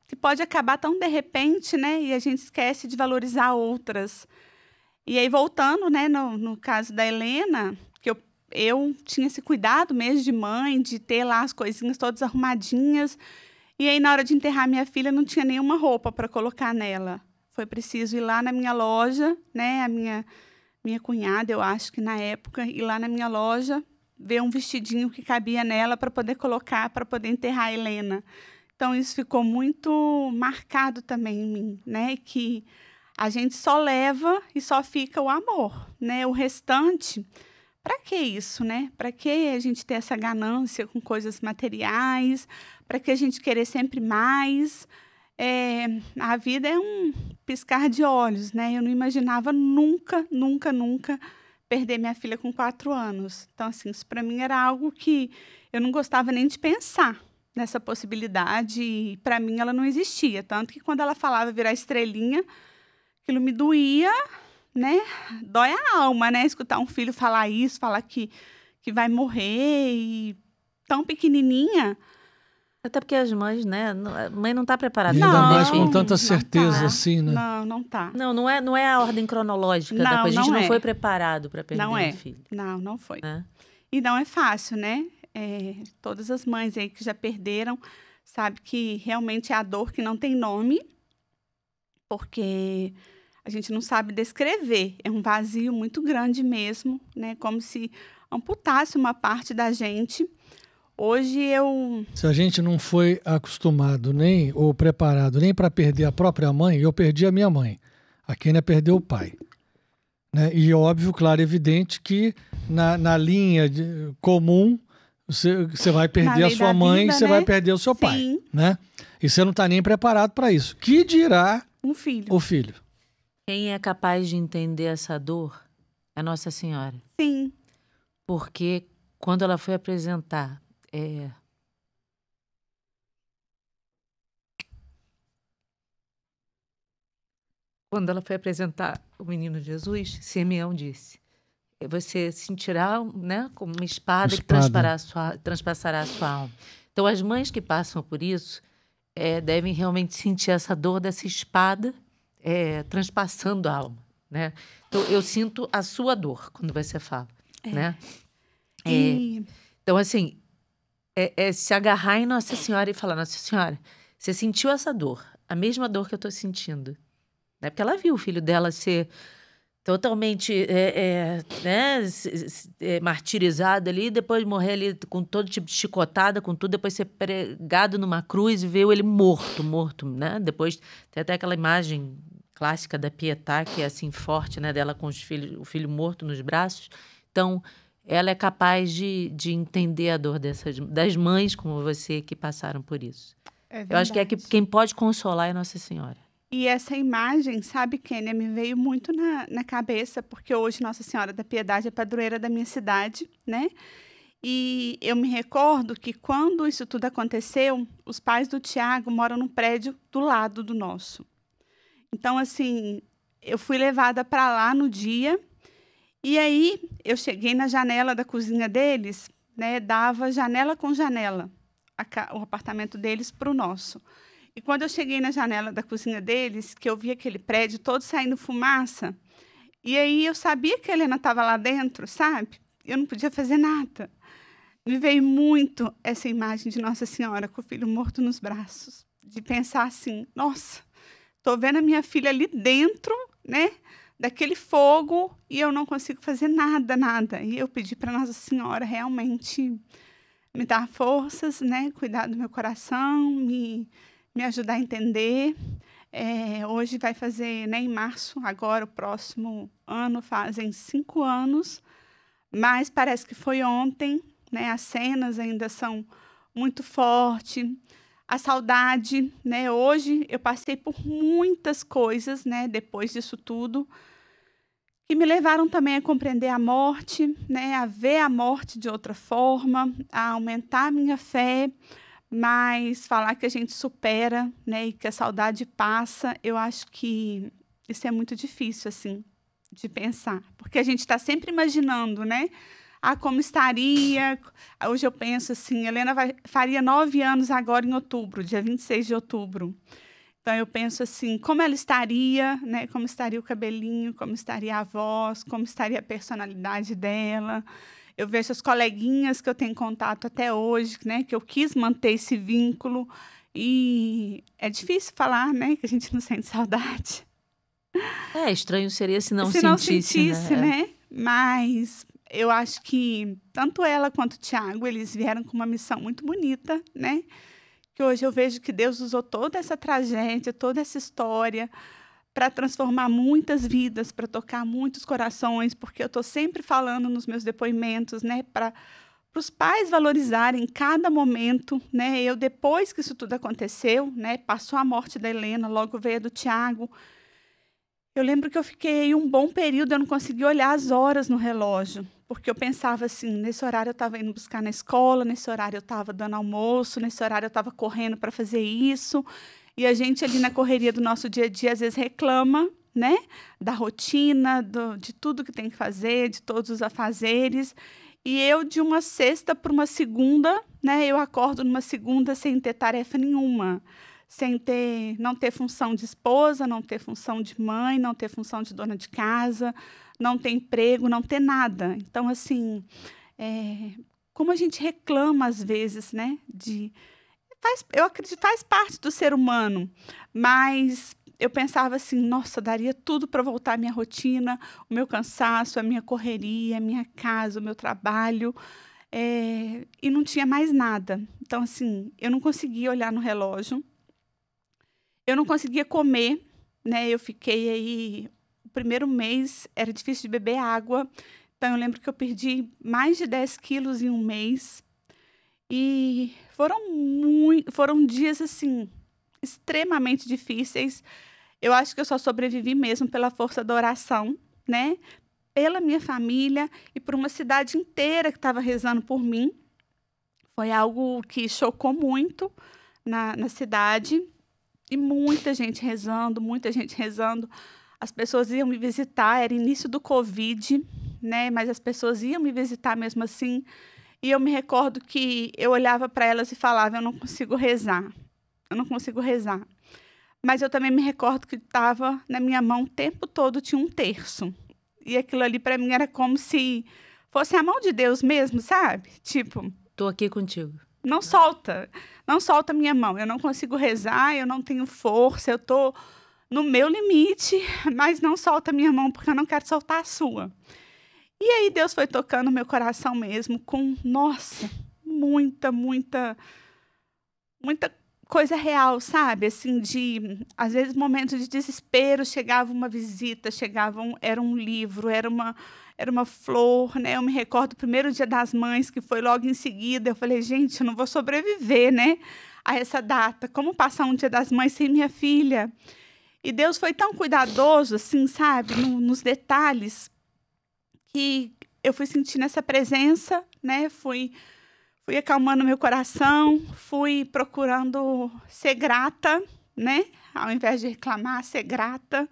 que pode acabar tão de repente, né? E a gente esquece de valorizar outras. E aí, voltando, né, no caso da Helena, que eu tinha esse cuidado mesmo de mãe, de ter lá as coisinhas todas arrumadinhas. E aí, na hora de enterrar minha filha, não tinha nenhuma roupa para colocar nela. Foi preciso ir lá na minha loja, né? A minha cunhada, eu acho que na época, ir lá na minha loja, ver um vestidinho que cabia nela para poder colocar, para poder enterrar a Helena. Então, isso ficou muito marcado também em mim, né? Que a gente só leva e só fica o amor, né? O restante, para que isso, né? Para que a gente ter essa ganância com coisas materiais? Para que a gente querer sempre mais? A vida é um piscar de olhos, né? Eu não imaginava nunca, nunca, nunca perder minha filha com 4 anos. Então, assim, isso para mim era algo que eu não gostava nem de pensar nessa possibilidade. E para mim ela não existia. Tanto que quando ela falava virar estrelinha, aquilo me doía, né? Dói a alma, né? Escutar um filho falar isso, falar que vai morrer e tão pequenininha. Até porque as mães, né? A mãe não está preparada. E ainda mais com tanta certeza tá. assim, né? Não tá. Não é a ordem cronológica da coisa. A gente não foi preparado para perder um filho. Não foi. E não é fácil, né? Todas as mães aí que já perderam, sabe que realmente é a dor que não tem nome, porque a gente não sabe descrever. É um vazio muito grande mesmo, né? Como se amputasse uma parte da gente. Hoje Se a gente não foi acostumado ou preparado nem para perder a própria mãe, eu perdi a minha mãe. A Kênia perdeu o pai. Né? E óbvio, claro, evidente que na linha comum você vai perder a sua mãe e você vai perder o seu pai. Né? E você não está nem preparado para isso. Que dirá o filho? Quem é capaz de entender essa dor é Nossa Senhora. Sim. Porque quando ela foi apresentar quando ela foi apresentar o menino Jesus, Simeão disse: você sentirá, né, como uma espada que transpassará a sua alma. Então, as mães que passam por isso devem realmente sentir essa dor dessa espada transpassando a alma, né? Então, eu sinto a sua dor quando você fala, né? Então, assim, se agarrar em Nossa Senhora e falar: Nossa Senhora, você sentiu essa dor, a mesma dor que eu estou sentindo. Né? Porque ela viu o filho dela ser totalmente martirizado ali, depois morrer ali com todo tipo de chicotada, com tudo, depois ser pregado numa cruz e ver ele morto, né? Depois tem até aquela imagem clássica da Pietà, que é assim forte, né? Dela com o filho morto nos braços. Então, ela é capaz de entender a dor das mães como você que passaram por isso. Eu acho que quem pode consolar é Nossa Senhora. E essa imagem, sabe, Kênia, me veio muito na cabeça, porque hoje Nossa Senhora da Piedade é padroeira da minha cidade, né? E eu me recordo que quando isso tudo aconteceu, os pais do Tiago moram num prédio do lado do nosso. Então, assim, eu fui levada para lá no dia. E aí, eu cheguei na janela da cozinha deles, né? Dava janela com janela, o apartamento deles para o nosso. E quando eu cheguei na janela da cozinha deles, que eu vi aquele prédio todo saindo fumaça, e aí eu sabia que a Helena estava lá dentro, sabe? Eu não podia fazer nada. Me veio muito essa imagem de Nossa Senhora com o filho morto nos braços, de pensar assim: nossa, estou vendo a minha filha ali dentro, né? Daquele fogo, e eu não consigo fazer nada. E eu pedi para Nossa Senhora realmente me dar forças, né? Cuidar do meu coração, me ajudar a entender. Hoje vai fazer, né, em março, agora o próximo ano, fazem 5 anos, mas parece que foi ontem, né? As cenas ainda são muito fortes. A saudade, né? Hoje eu passei por muitas coisas, né? Depois disso tudo, que me levaram também a compreender a morte, né? A ver a morte de outra forma, a aumentar a minha fé, mas falar que a gente supera, né? E que a saudade passa, eu acho que isso é muito difícil, assim, de pensar, porque a gente está sempre imaginando, né? Como estaria. Hoje eu penso assim, Helena faria 9 anos agora em outubro, dia 26 de outubro. Então, eu penso assim, como ela estaria, né? Como estaria o cabelinho, como estaria a voz, como estaria a personalidade dela. Eu vejo as coleguinhas que eu tenho contato até hoje, né? Que eu quis manter esse vínculo. E é difícil falar, né? Que a gente não sente saudade. Estranho seria se não sentisse, né? Mas eu acho que tanto ela quanto o Tiago, eles vieram com uma missão muito bonita, né? que hoje eu vejo que Deus usou toda essa tragédia, toda essa história para transformar muitas vidas, para tocar muitos corações, porque eu estou sempre falando nos meus depoimentos, né, para os pais valorizarem cada momento, né? Eu, depois que isso tudo aconteceu, né, passou a morte da Helena, logo veio a do Tiago, eu lembro que eu fiquei um bom período, eu não conseguia olhar as horas no relógio, porque eu pensava assim, nesse horário eu estava indo buscar na escola, nesse horário eu estava dando almoço, nesse horário eu estava correndo para fazer isso. E a gente ali na correria do nosso dia a dia, às vezes reclama, né, da rotina, de tudo que tem que fazer, de todos os afazeres. E eu, de uma sexta para uma segunda, né, eu acordo numa segunda sem ter tarefa nenhuma. Não ter função de esposa, não ter função de mãe, não ter função de dona de casa, não ter emprego, não ter nada. Então, assim, como a gente reclama às vezes, né? Eu acredito que faz parte do ser humano, mas eu pensava assim, nossa, daria tudo para voltar à minha rotina, o meu cansaço, a minha correria, a minha casa, o meu trabalho, e não tinha mais nada. Então, assim, eu não conseguia olhar no relógio. Eu não conseguia comer, né? Eu fiquei aí... O primeiro mês era difícil de beber água. Então, eu lembro que eu perdi mais de 10 quilos em um mês. E foram dias, assim, extremamente difíceis. Eu acho que eu só sobrevivi mesmo pela força da oração, né? Pela minha família e por uma cidade inteira que estava rezando por mim. Foi algo que chocou muito na cidade. E muita gente rezando, muita gente rezando. As pessoas iam me visitar, era início do Covid, né? Mas as pessoas iam me visitar mesmo assim. E eu me recordo que eu olhava para elas e falava, eu não consigo rezar. Eu não consigo rezar. Mas eu também me recordo que estava na minha mão o tempo todo, tinha um terço. E aquilo ali para mim era como se fosse a mão de Deus mesmo, sabe? Tipo... Tô aqui contigo. Não solta a minha mão. Eu não consigo rezar, eu não tenho força, eu estou no meu limite, mas não solta a minha mão porque eu não quero soltar a sua. E aí Deus foi tocando meu coração mesmo com, nossa, muita coisa real, sabe? Assim, às vezes, momentos de desespero, chegava uma visita, era um livro, era uma flor, né? Eu me recordo do primeiro Dia das Mães, que foi logo em seguida. Eu falei, gente, eu não vou sobreviver, né, a essa data. Como passar um Dia das Mães sem minha filha? E Deus foi tão cuidadoso, assim, sabe, nos detalhes, que eu fui sentindo essa presença, né? Fui acalmando meu coração, fui procurando ser grata, né? Ao invés de reclamar, ser grata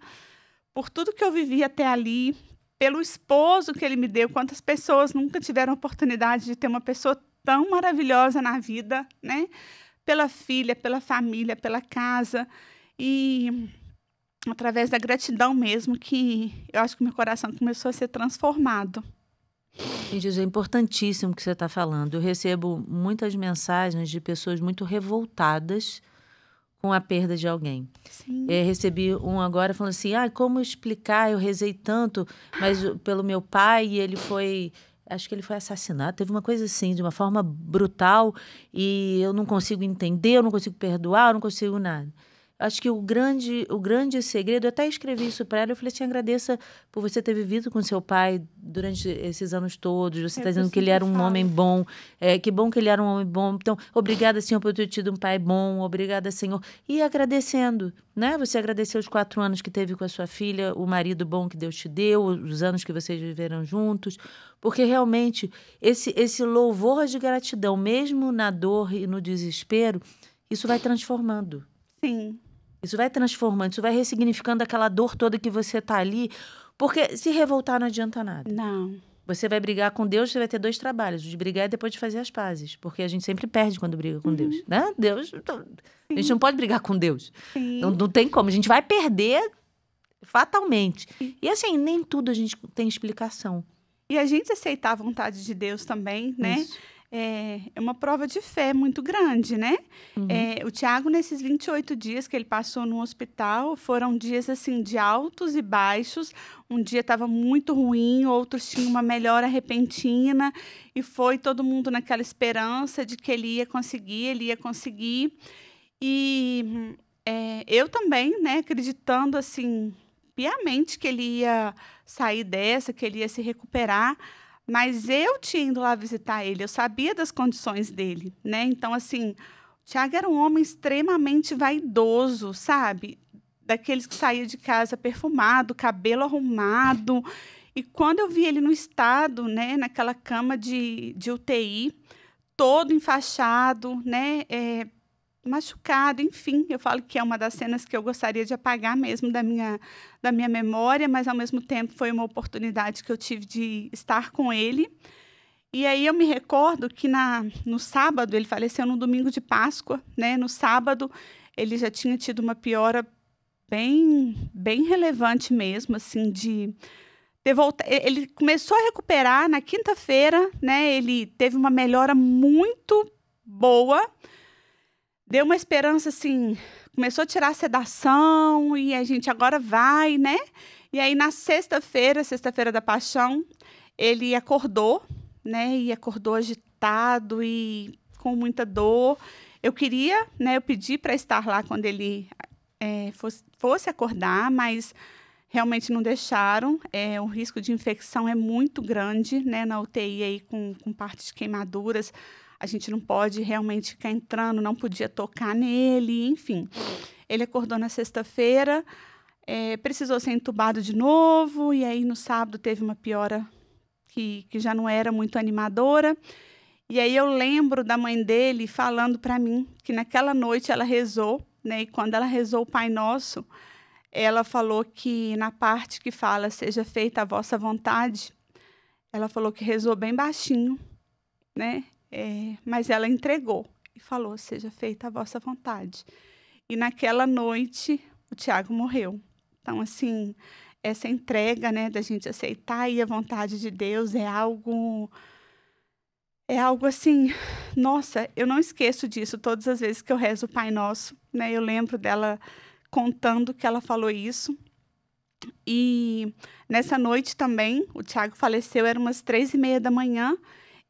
por tudo que eu vivi até ali, pelo esposo que ele me deu. Quantas pessoas nunca tiveram a oportunidade de ter uma pessoa tão maravilhosa na vida, né? Pela filha, pela família, pela casa. E através da gratidão mesmo que eu acho que meu coração começou a ser transformado. Jesus, é importantíssimo o que você está falando. Eu recebo muitas mensagens de pessoas muito revoltadas com a perda de alguém. Sim. Recebi um agora falando assim, como explicar, eu rezei tanto, mas pelo meu pai, e ele foi... Acho que ele foi assassinado, teve uma coisa assim, de uma forma brutal, e eu não consigo entender, eu não consigo perdoar, eu não consigo nada. Acho que o grande segredo, eu até escrevi isso para ela, eu falei assim, agradeça por você ter vivido com seu pai durante esses anos todos, você está dizendo que ele era um homem bom, que bom que ele era um homem bom, então, obrigada, Senhor, por ter tido um pai bom, obrigada, Senhor, e agradecendo, né? Você agradeceu os 4 anos que teve com a sua filha, o marido bom que Deus te deu, os anos que vocês viveram juntos, porque realmente esse louvor de gratidão, mesmo na dor e no desespero, isso vai transformando. Sim. Isso vai transformando, isso vai ressignificando aquela dor toda que você está ali. Porque se revoltar não adianta nada. Não. Você vai brigar com Deus, você vai ter 2 trabalhos. O de brigar é depois de fazer as pazes. Porque a gente sempre perde quando briga com Deus. Né? A gente não pode brigar com Deus. Não tem como. A gente vai perder fatalmente. E assim, nem tudo a gente tem explicação. E a gente aceitar a vontade de Deus também, né? Isso. é uma prova de fé muito grande, né? Uhum. O Tiago, nesses 28 dias que ele passou no hospital, foram dias assim de altos e baixos. Um dia estava muito ruim, outros tinham uma melhora repentina, e foi todo mundo naquela esperança de que ele ia conseguir. E eu também, né, acreditando assim piamente que ele ia sair dessa, que ele ia se recuperar. Mas eu tinha ido lá visitar ele, eu sabia das condições dele, né? Então, assim, o Tiago era um homem extremamente vaidoso, sabe? Daqueles que saía de casa perfumado, cabelo arrumado. E quando eu vi ele no estado, né, naquela cama de UTI, todo enfaixado, né, machucado, enfim, eu falo que é uma das cenas que eu gostaria de apagar mesmo da minha memória, mas ao mesmo tempo foi uma oportunidade que eu tive de estar com ele. E aí eu me recordo que no sábado, ele faleceu no domingo de Páscoa, né? No sábado ele já tinha tido uma piora bem relevante mesmo, assim, de ter voltado. Ele começou a recuperar na quinta-feira, né? Ele teve uma melhora muito boa. Deu uma esperança, assim, começou a tirar a sedação e a gente agora vai, né? E aí, na sexta-feira da Paixão, ele acordou, né? E acordou agitado e com muita dor. Eu queria, né? Eu pedi para estar lá quando ele fosse acordar, mas realmente não deixaram. O risco de infecção é muito grande, né? Na UTI aí com parte de queimaduras. A gente não pode realmente ficar entrando, não podia tocar nele, enfim. Ele acordou na sexta-feira, precisou ser entubado de novo, e aí no sábado teve uma piora que já não era muito animadora. E aí eu lembro da mãe dele falando para mim que naquela noite ela rezou, né? E quando ela rezou o Pai Nosso, ela falou que na parte que fala seja feita a vossa vontade, ela falou que rezou bem baixinho, né? Mas ela entregou e falou, seja feita a vossa vontade. E naquela noite, o Tiago morreu. Então, assim, essa entrega, né, da gente aceitar aí a vontade de Deus é algo assim, nossa, eu não esqueço disso todas as vezes que eu rezo o Pai Nosso, né? Eu lembro dela contando que ela falou isso. E nessa noite também, o Tiago faleceu, era umas 3h30 da manhã.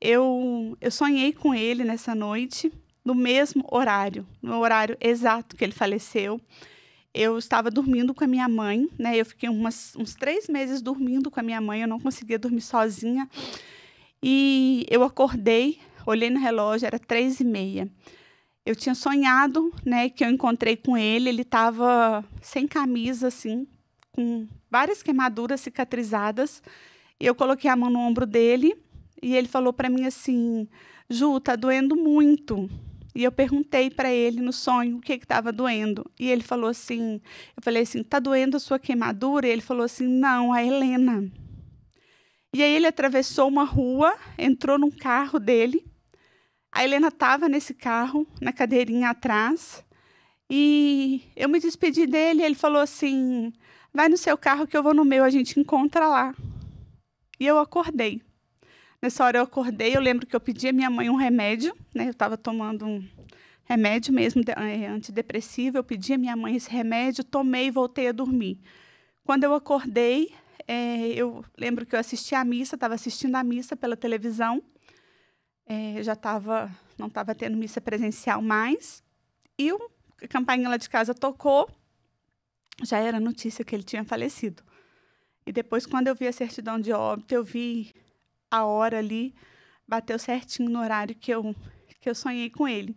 Eu sonhei com ele nessa noite, no mesmo horário, no horário exato que ele faleceu. Eu estava dormindo com a minha mãe, né? Eu fiquei uns 3 meses dormindo com a minha mãe, eu não conseguia dormir sozinha. E eu acordei, olhei no relógio, era 3h30. Eu tinha sonhado, né, que eu encontrei com ele, ele estava sem camisa, assim, com várias queimaduras cicatrizadas. E eu coloquei a mão no ombro dele, e ele falou para mim assim, Ju, tá doendo muito. E eu perguntei para ele no sonho o que estava doendo. E ele falou assim, eu falei assim, tá doendo a sua queimadura? E ele falou assim, não, a Helena. E aí ele atravessou uma rua, entrou num carro dele. A Helena estava nesse carro, na cadeirinha atrás. E eu me despedi dele, ele falou assim, vai no seu carro que eu vou no meu, a gente encontra lá. E eu acordei. Nessa hora eu acordei, eu lembro que eu pedi à minha mãe um remédio, né? Eu estava tomando um remédio mesmo, antidepressivo. Eu pedi à minha mãe esse remédio, tomei e voltei a dormir. Quando eu acordei, eu lembro que eu assisti à missa, estava assistindo a missa pela televisão. Não estava tendo missa presencial mais. E a campainha lá de casa tocou, já era notícia que ele tinha falecido. E depois, quando eu vi a certidão de óbito, eu vi a hora ali, bateu certinho no horário que eu sonhei com ele.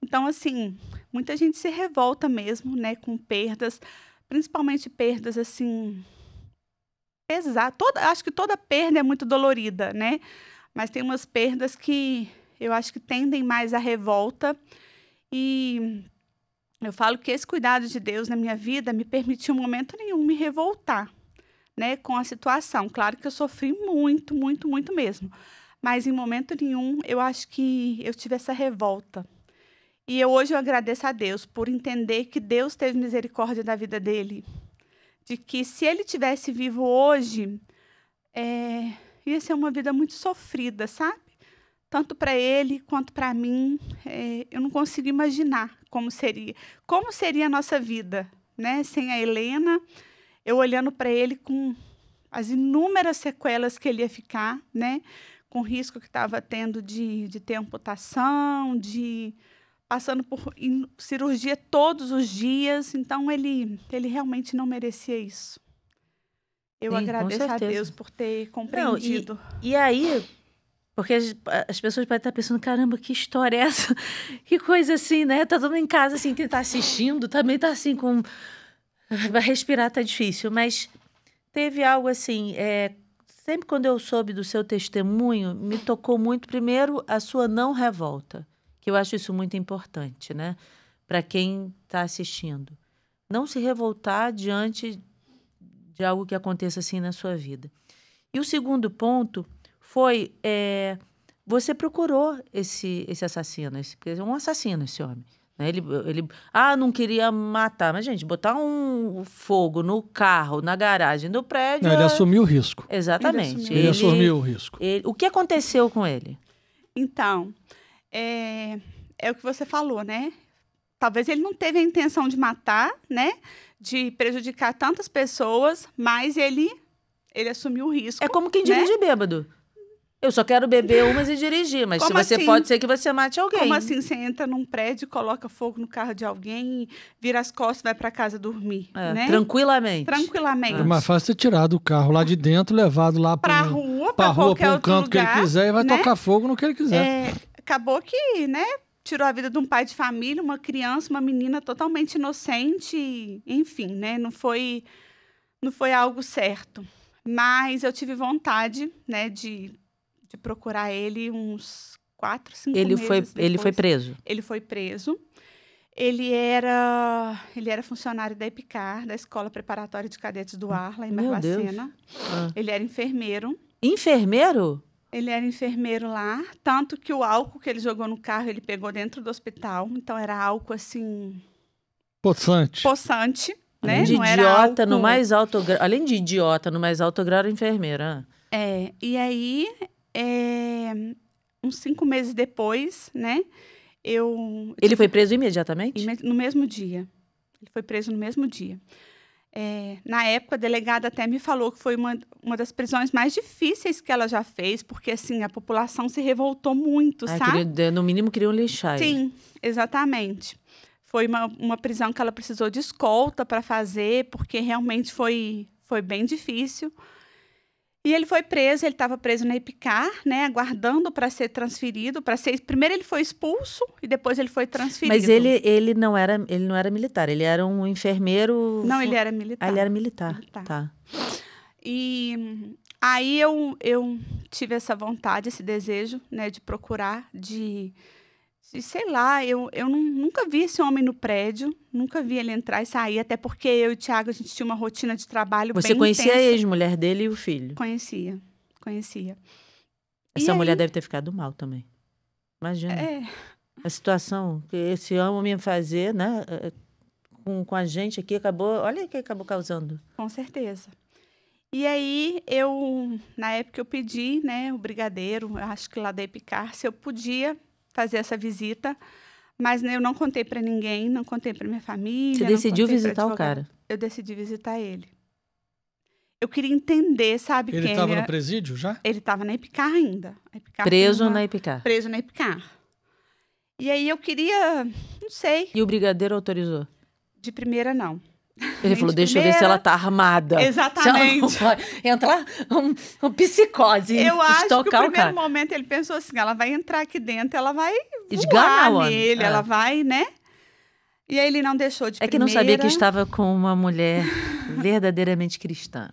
Então, assim, muita gente se revolta mesmo, né, com perdas, principalmente perdas, assim, pesadas. Acho que toda perda é muito dolorida, né? Mas tem umas perdas que eu acho que tendem mais à revolta. E eu falo que esse cuidado de Deus na minha vida me permitiu, em momento nenhum, me revoltar, né, com a situação. Claro que eu sofri muito, muito, muito mesmo. Mas, em momento nenhum, eu acho que eu tive essa revolta. E hoje eu agradeço a Deus por entender que Deus teve misericórdia da vida dele. De que, se ele tivesse vivo hoje, ia ser uma vida muito sofrida, sabe? tanto para ele quanto para mim, eu não consigo imaginar como seria a nossa vida, né? Sem a Helena, eu olhando para ele com as inúmeras sequelas que ele ia ficar, né? Com o risco que estava tendo de ter amputação, passando por cirurgia todos os dias. Então, ele realmente não merecia isso. Eu agradeço a Deus por ter compreendido. Não, e aí, porque as pessoas podem estar pensando, caramba, que história é essa? Que coisa assim, né? Tá todo mundo em casa, assim, quem tá assistindo também tá assim com... Vai respirar tá difícil, mas teve algo assim, sempre quando eu soube do seu testemunho, me tocou muito, primeiro, a sua não revolta, que eu acho isso muito importante, né? Para quem está assistindo. Não se revoltar diante de algo que aconteça assim na sua vida. E o segundo ponto foi, você procurou esse assassino, porque é um assassino esse homem. Né? Ele não queria matar, mas, gente, botar um fogo no carro, na garagem do prédio... Não, ele assumiu o risco. Exatamente. Ele assumiu o risco. O que aconteceu com ele? Então, é o que você falou, né? Talvez ele não teve a intenção de matar, né? De prejudicar tantas pessoas, mas ele assumiu o risco. É como quem dirige bêbado. Eu só quero beber umas e dirigir, mas como se você assim? pode ser que você mate alguém. Como assim? Você entra num prédio, coloca fogo no carro de alguém, vira as costas e vai para casa dormir, né? Tranquilamente. Tranquilamente. É mais fácil ter tirado o carro lá de dentro, levado lá pra rua, para um canto lugar, que ele quiser e vai tocar fogo no que ele quiser. Acabou que, né? Tirou a vida de um pai de família, uma criança, uma menina totalmente inocente, enfim, né? Não foi algo certo. Mas eu tive vontade, né, de procurar ele uns 4, 5 meses depois. Ele foi preso? Ele foi preso. Ele era funcionário da EPICAR, da Escola Preparatória de Cadetes do Ar, lá em Barbacena. Ele era enfermeiro. Enfermeiro? Ele era enfermeiro lá, tanto que o álcool que ele jogou no carro, ele pegou dentro do hospital. Então, era álcool, assim... Poçante. Né? Além de não era idiota, álcool... no mais alto grau... Além de idiota, no mais alto grau, era enfermeira. E aí... uns 5 meses depois, né? Ele foi preso imediatamente? No mesmo dia. Ele foi preso no mesmo dia. Na época, a delegada até me falou que foi uma das prisões mais difíceis que ela já fez, porque, assim, a população se revoltou muito, sabe? No mínimo, queriam lixar ele. Sim, exatamente. Foi uma prisão que ela precisou de escolta para fazer, porque realmente foi bem difícil. E ele foi preso, ele estava preso na EPICAR, né, aguardando para ser transferido, primeiro ele foi expulso e depois ele foi transferido. Mas ele não era militar, ele era um enfermeiro... Não, ele era militar. Ele era militar. Tá. E aí eu tive essa vontade, esse desejo, né, de procurar, de sei lá, eu nunca vi esse homem no prédio, nunca vi ele entrar e sair, até porque eu e o Thiago, a gente tinha uma rotina de trabalho bem intensa. Você conhecia a ex-mulher dele e o filho? Conhecia. Essa mulher deve ter ficado mal também. Imagina. A situação que esse homem ia fazer, né, com a gente aqui, olha o que acabou causando. Com certeza. E aí, na época eu pedi, né, o brigadeiro, acho que lá da EPICAR, se eu podia fazer essa visita, mas eu não contei para ninguém, não contei para minha família. Você decidiu visitar o cara? Eu decidi visitar ele. Eu queria entender, sabe quem ele estava no presídio já? Ele estava na EPICAR ainda. Preso na EPICAR? Preso na EPICAR. E aí eu queria, não sei. E o brigadeiro autorizou? De primeira, não. Ele falou, deixa eu ver se ela tá armada. Exatamente. Se ela não vai entrar um psicose. Eu acho que o primeiro momento ele pensou assim, ela vai entrar aqui dentro, ela vai esganar voar nele, ela vai, né? E aí ele não deixou de primeira. É que não sabia que estava com uma mulher verdadeiramente cristã.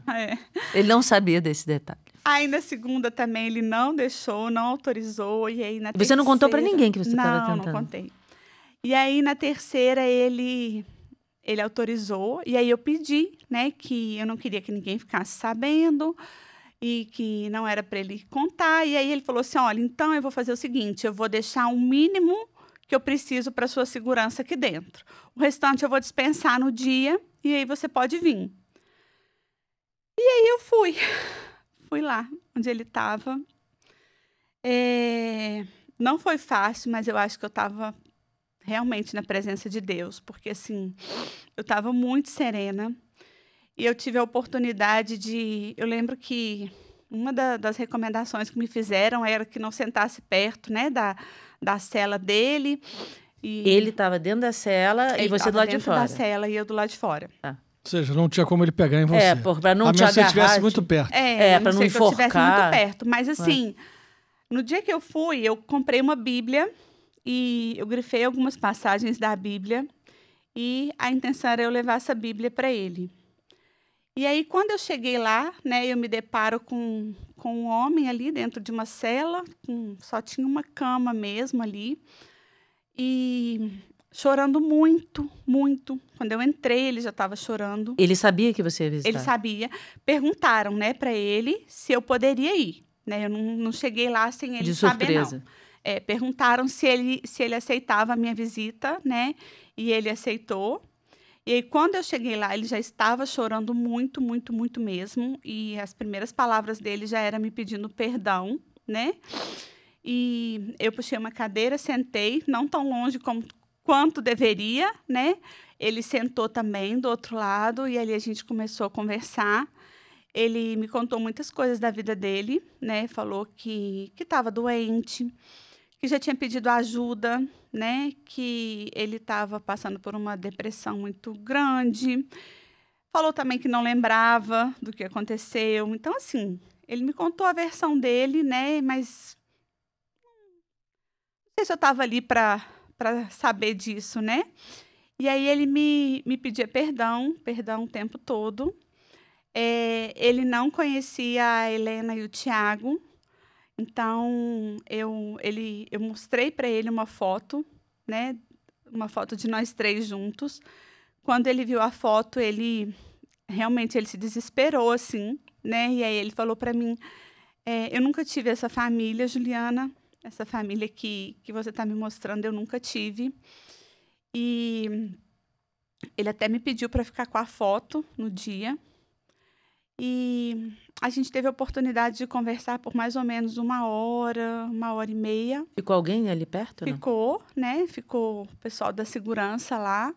Ele não sabia desse detalhe. Aí na segunda também ele não deixou, não autorizou. E aí na terceira... Você não contou pra ninguém que você estava tentando? Não contei. E aí na terceira ele autorizou, e aí eu pedi, né, que eu não queria que ninguém ficasse sabendo e que não era para ele contar. E aí ele falou assim, olha, então eu vou fazer o seguinte, eu vou deixar o mínimo que eu preciso para sua segurança aqui dentro. O restante eu vou dispensar no dia e aí você pode vir. E aí eu fui lá onde ele estava. Não foi fácil, mas eu acho que eu estava realmente na presença de Deus, porque assim, eu estava muito serena e eu tive a oportunidade eu lembro que uma das recomendações que me fizeram era que não sentasse perto, né, da cela dele. Ele estava dentro da cela e você do lado de fora. Dentro da cela e eu do lado de fora. Tá. Ou seja, não tinha como ele pegar em você. Para não te agarrar. Se você estivesse muito perto. Para não enforcar. Que eu estivesse muito perto. Mas assim, no dia que eu fui, eu comprei uma Bíblia e eu grifei algumas passagens da Bíblia e a intenção era eu levar essa Bíblia para ele. E aí, quando eu cheguei lá, né, eu me deparo com um homem ali dentro de uma cela, só tinha uma cama mesmo ali, e chorando muito, muito. Quando eu entrei, ele já estava chorando. Ele sabia que você ia visitar? Ele sabia. Perguntaram, né, para ele se eu poderia ir. Né? Eu não cheguei lá sem ele saber, não. De surpresa. Perguntaram se ele aceitava a minha visita, né? E ele aceitou. E aí, quando eu cheguei lá, ele já estava chorando muito, muito, muito mesmo. E as primeiras palavras dele já eram me pedindo perdão, né? E eu puxei uma cadeira, sentei, não tão longe quanto deveria, né? Ele sentou também do outro lado e ali a gente começou a conversar. Ele me contou muitas coisas da vida dele, né? Falou que estava doente, que já tinha pedido ajuda, né? Que ele estava passando por uma depressão muito grande. Falou também que não lembrava do que aconteceu. Então, assim, ele me contou a versão dele, né? Mas não sei se eu estava ali para saber disso, né? E aí ele me pedia perdão o tempo todo. Ele não conhecia a Helena e o Tiago. Então, eu mostrei para ele uma foto, né? Uma foto de nós três juntos. Quando ele viu a foto, ele se desesperou, assim, né? E aí ele falou para mim, eu nunca tive essa família, Juliana. Essa família que você está me mostrando, eu nunca tive. E ele até me pediu para ficar com a foto no dia. E a gente teve a oportunidade de conversar por mais ou menos 1 hora, 1h30. Ficou alguém ali perto? Ficou, né? Ficou o pessoal da segurança lá.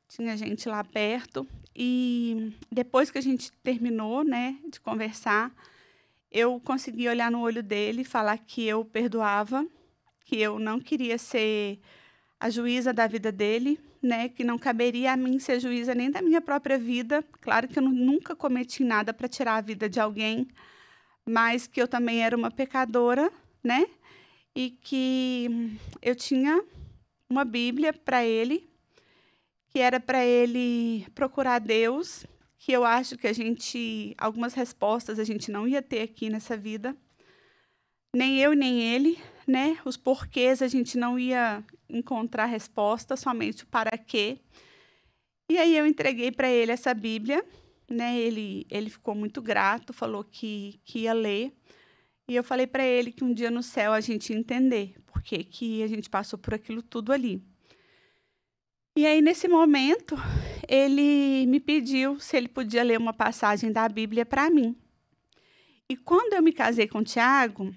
Tinha gente lá perto. E depois que a gente terminou, né, de conversar, eu consegui olhar no olho dele e falar que eu perdoava, que eu não queria ser a juíza da vida dele, né, que não caberia a mim ser juíza nem da minha própria vida. Claro que eu nunca cometi nada para tirar a vida de alguém, mas que eu também era uma pecadora, né, e que eu tinha uma Bíblia para ele, que era para ele procurar Deus, que eu acho que algumas respostas a gente não ia ter aqui nessa vida, nem eu nem ele, né? Os porquês a gente não ia encontrar resposta, somente o para quê. E aí eu entreguei para ele essa Bíblia, né? Ele ficou muito grato, falou que ia ler. E eu falei para ele que um dia no céu a gente ia entender por que a gente passou por aquilo tudo ali. E aí, nesse momento, ele me pediu se ele podia ler uma passagem da Bíblia para mim. E quando eu me casei com o Tiago,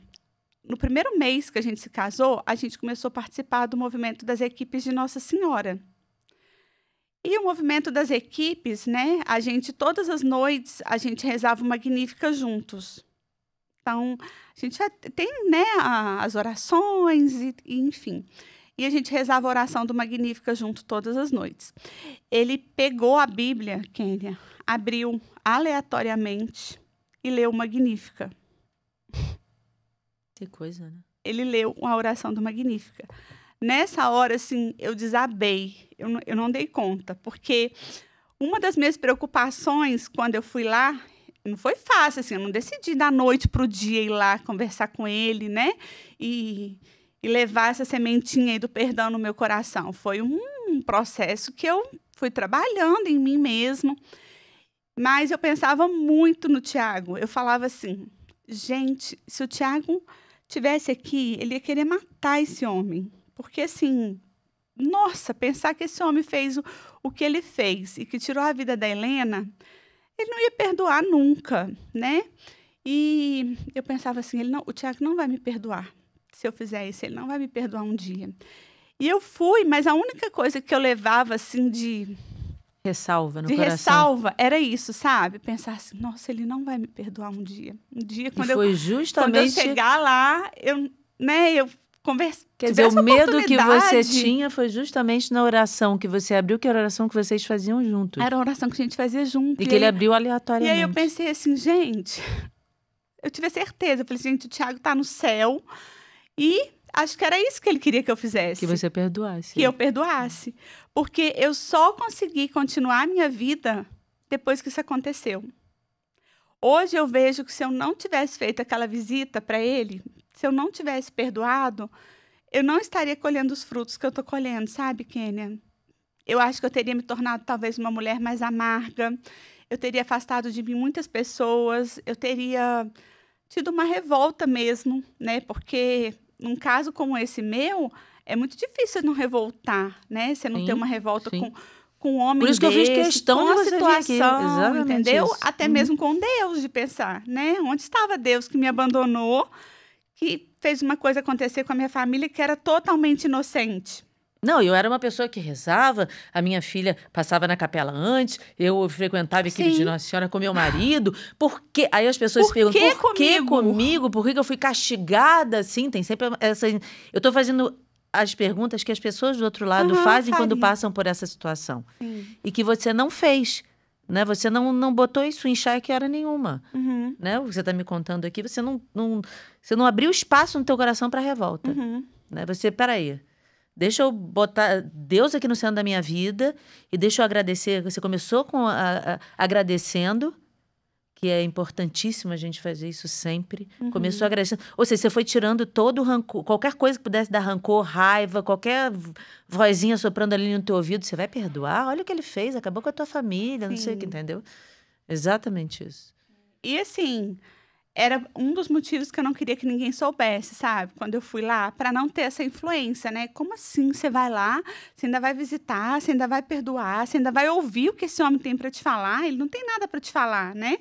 no primeiro mês que a gente se casou, a gente começou a participar do movimento das equipes de Nossa Senhora. E o movimento das equipes, né? Todas as noites, a gente rezava o Magnífica juntos. Então, a gente tem, né, as orações, e enfim. E a gente rezava a oração do Magnífica junto todas as noites. Ele pegou a Bíblia, Kênia, abriu aleatoriamente e leu o Magnífica. Que coisa, né? Ele leu a oração do Magnífica. Nessa hora, assim, eu desabei. Eu não dei conta, porque uma das minhas preocupações quando eu fui lá, não foi fácil, assim, eu não decidi da noite para o dia ir lá conversar com ele, né? E levar essa sementinha aí do perdão no meu coração. Foi um processo que eu fui trabalhando em mim mesmo. Mas eu pensava muito no Tiago. Eu falava assim, gente, se o Tiago tivesse aqui, ele ia querer matar esse homem. Porque, assim, nossa, pensar que esse homem fez o que ele fez e que tirou a vida da Helena, ele não ia perdoar nunca, né? E eu pensava assim, o Tiago não vai me perdoar. se eu fizer isso, ele não vai me perdoar um dia. E eu fui, mas a única coisa que eu levava, assim, de ressalva no coração. ressalva Era isso, sabe? Pensar assim, nossa, ele não vai me perdoar um dia. Um dia, quando justamente... quando eu chegar lá, eu converso. Quer dizer, o medo que você tinha foi justamente na oração que você abriu, que era a oração que vocês faziam juntos. Era a oração que a gente fazia junto. E que ele abriu aleatoriamente. E aí eu pensei assim, gente, eu tive a certeza. Eu falei, gente, o Thiago tá no céu e acho que era isso que ele queria que eu fizesse. Que você perdoasse. Que eu perdoasse. Porque eu só consegui continuar a minha vida depois que isso aconteceu. Hoje eu vejo que se eu não tivesse feito aquela visita para ele, se eu não tivesse perdoado, eu não estaria colhendo os frutos que eu estou colhendo, sabe, Kênia? Eu acho que eu teria me tornado talvez uma mulher mais amarga, eu teria afastado de mim muitas pessoas, eu teria tido uma revolta mesmo, né? Porque num caso como esse meu, é muito difícil não revoltar, né? Você não ter uma revolta com um homem Por isso desse, que eu fiz questão com de a situação, entendeu? Isso. Até mesmo com Deus, de pensar, né? Onde estava Deus que me abandonou, que fez uma coisa acontecer com a minha família que era totalmente inocente. Não, eu era uma pessoa que rezava, a minha filha passava na capela antes, eu frequentava a equipe de Nossa Senhora com meu marido. Por quê? Aí as pessoas se perguntam, por que comigo? Por que eu fui castigada assim? Tem sempre essa... Eu estou fazendo as perguntas que as pessoas do outro lado fazem quando passam por essa situação. Sim. E que você não fez, né? Você não botou isso em xeque hora nenhuma. Né? O que você está me contando aqui, você não abriu espaço no teu coração para revolta. Né? Peraí, deixa eu botar Deus aqui no centro da minha vida e deixa eu agradecer. Você começou agradecendo, que é importantíssimo a gente fazer isso sempre. Começou agradecendo. Ou seja, você foi tirando todo o rancor, qualquer coisa que pudesse dar rancor, raiva, qualquer vozinha soprando ali no teu ouvido, você vai perdoar? Olha o que ele fez, acabou com a tua família, não sei o que, entendeu? Exatamente isso. E assim, era um dos motivos que eu não queria que ninguém soubesse, sabe? Quando eu fui lá, para não ter essa influência, né? Como assim você vai lá, você ainda vai visitar, você ainda vai perdoar, você ainda vai ouvir o que esse homem tem para te falar? Ele não tem nada para te falar, né?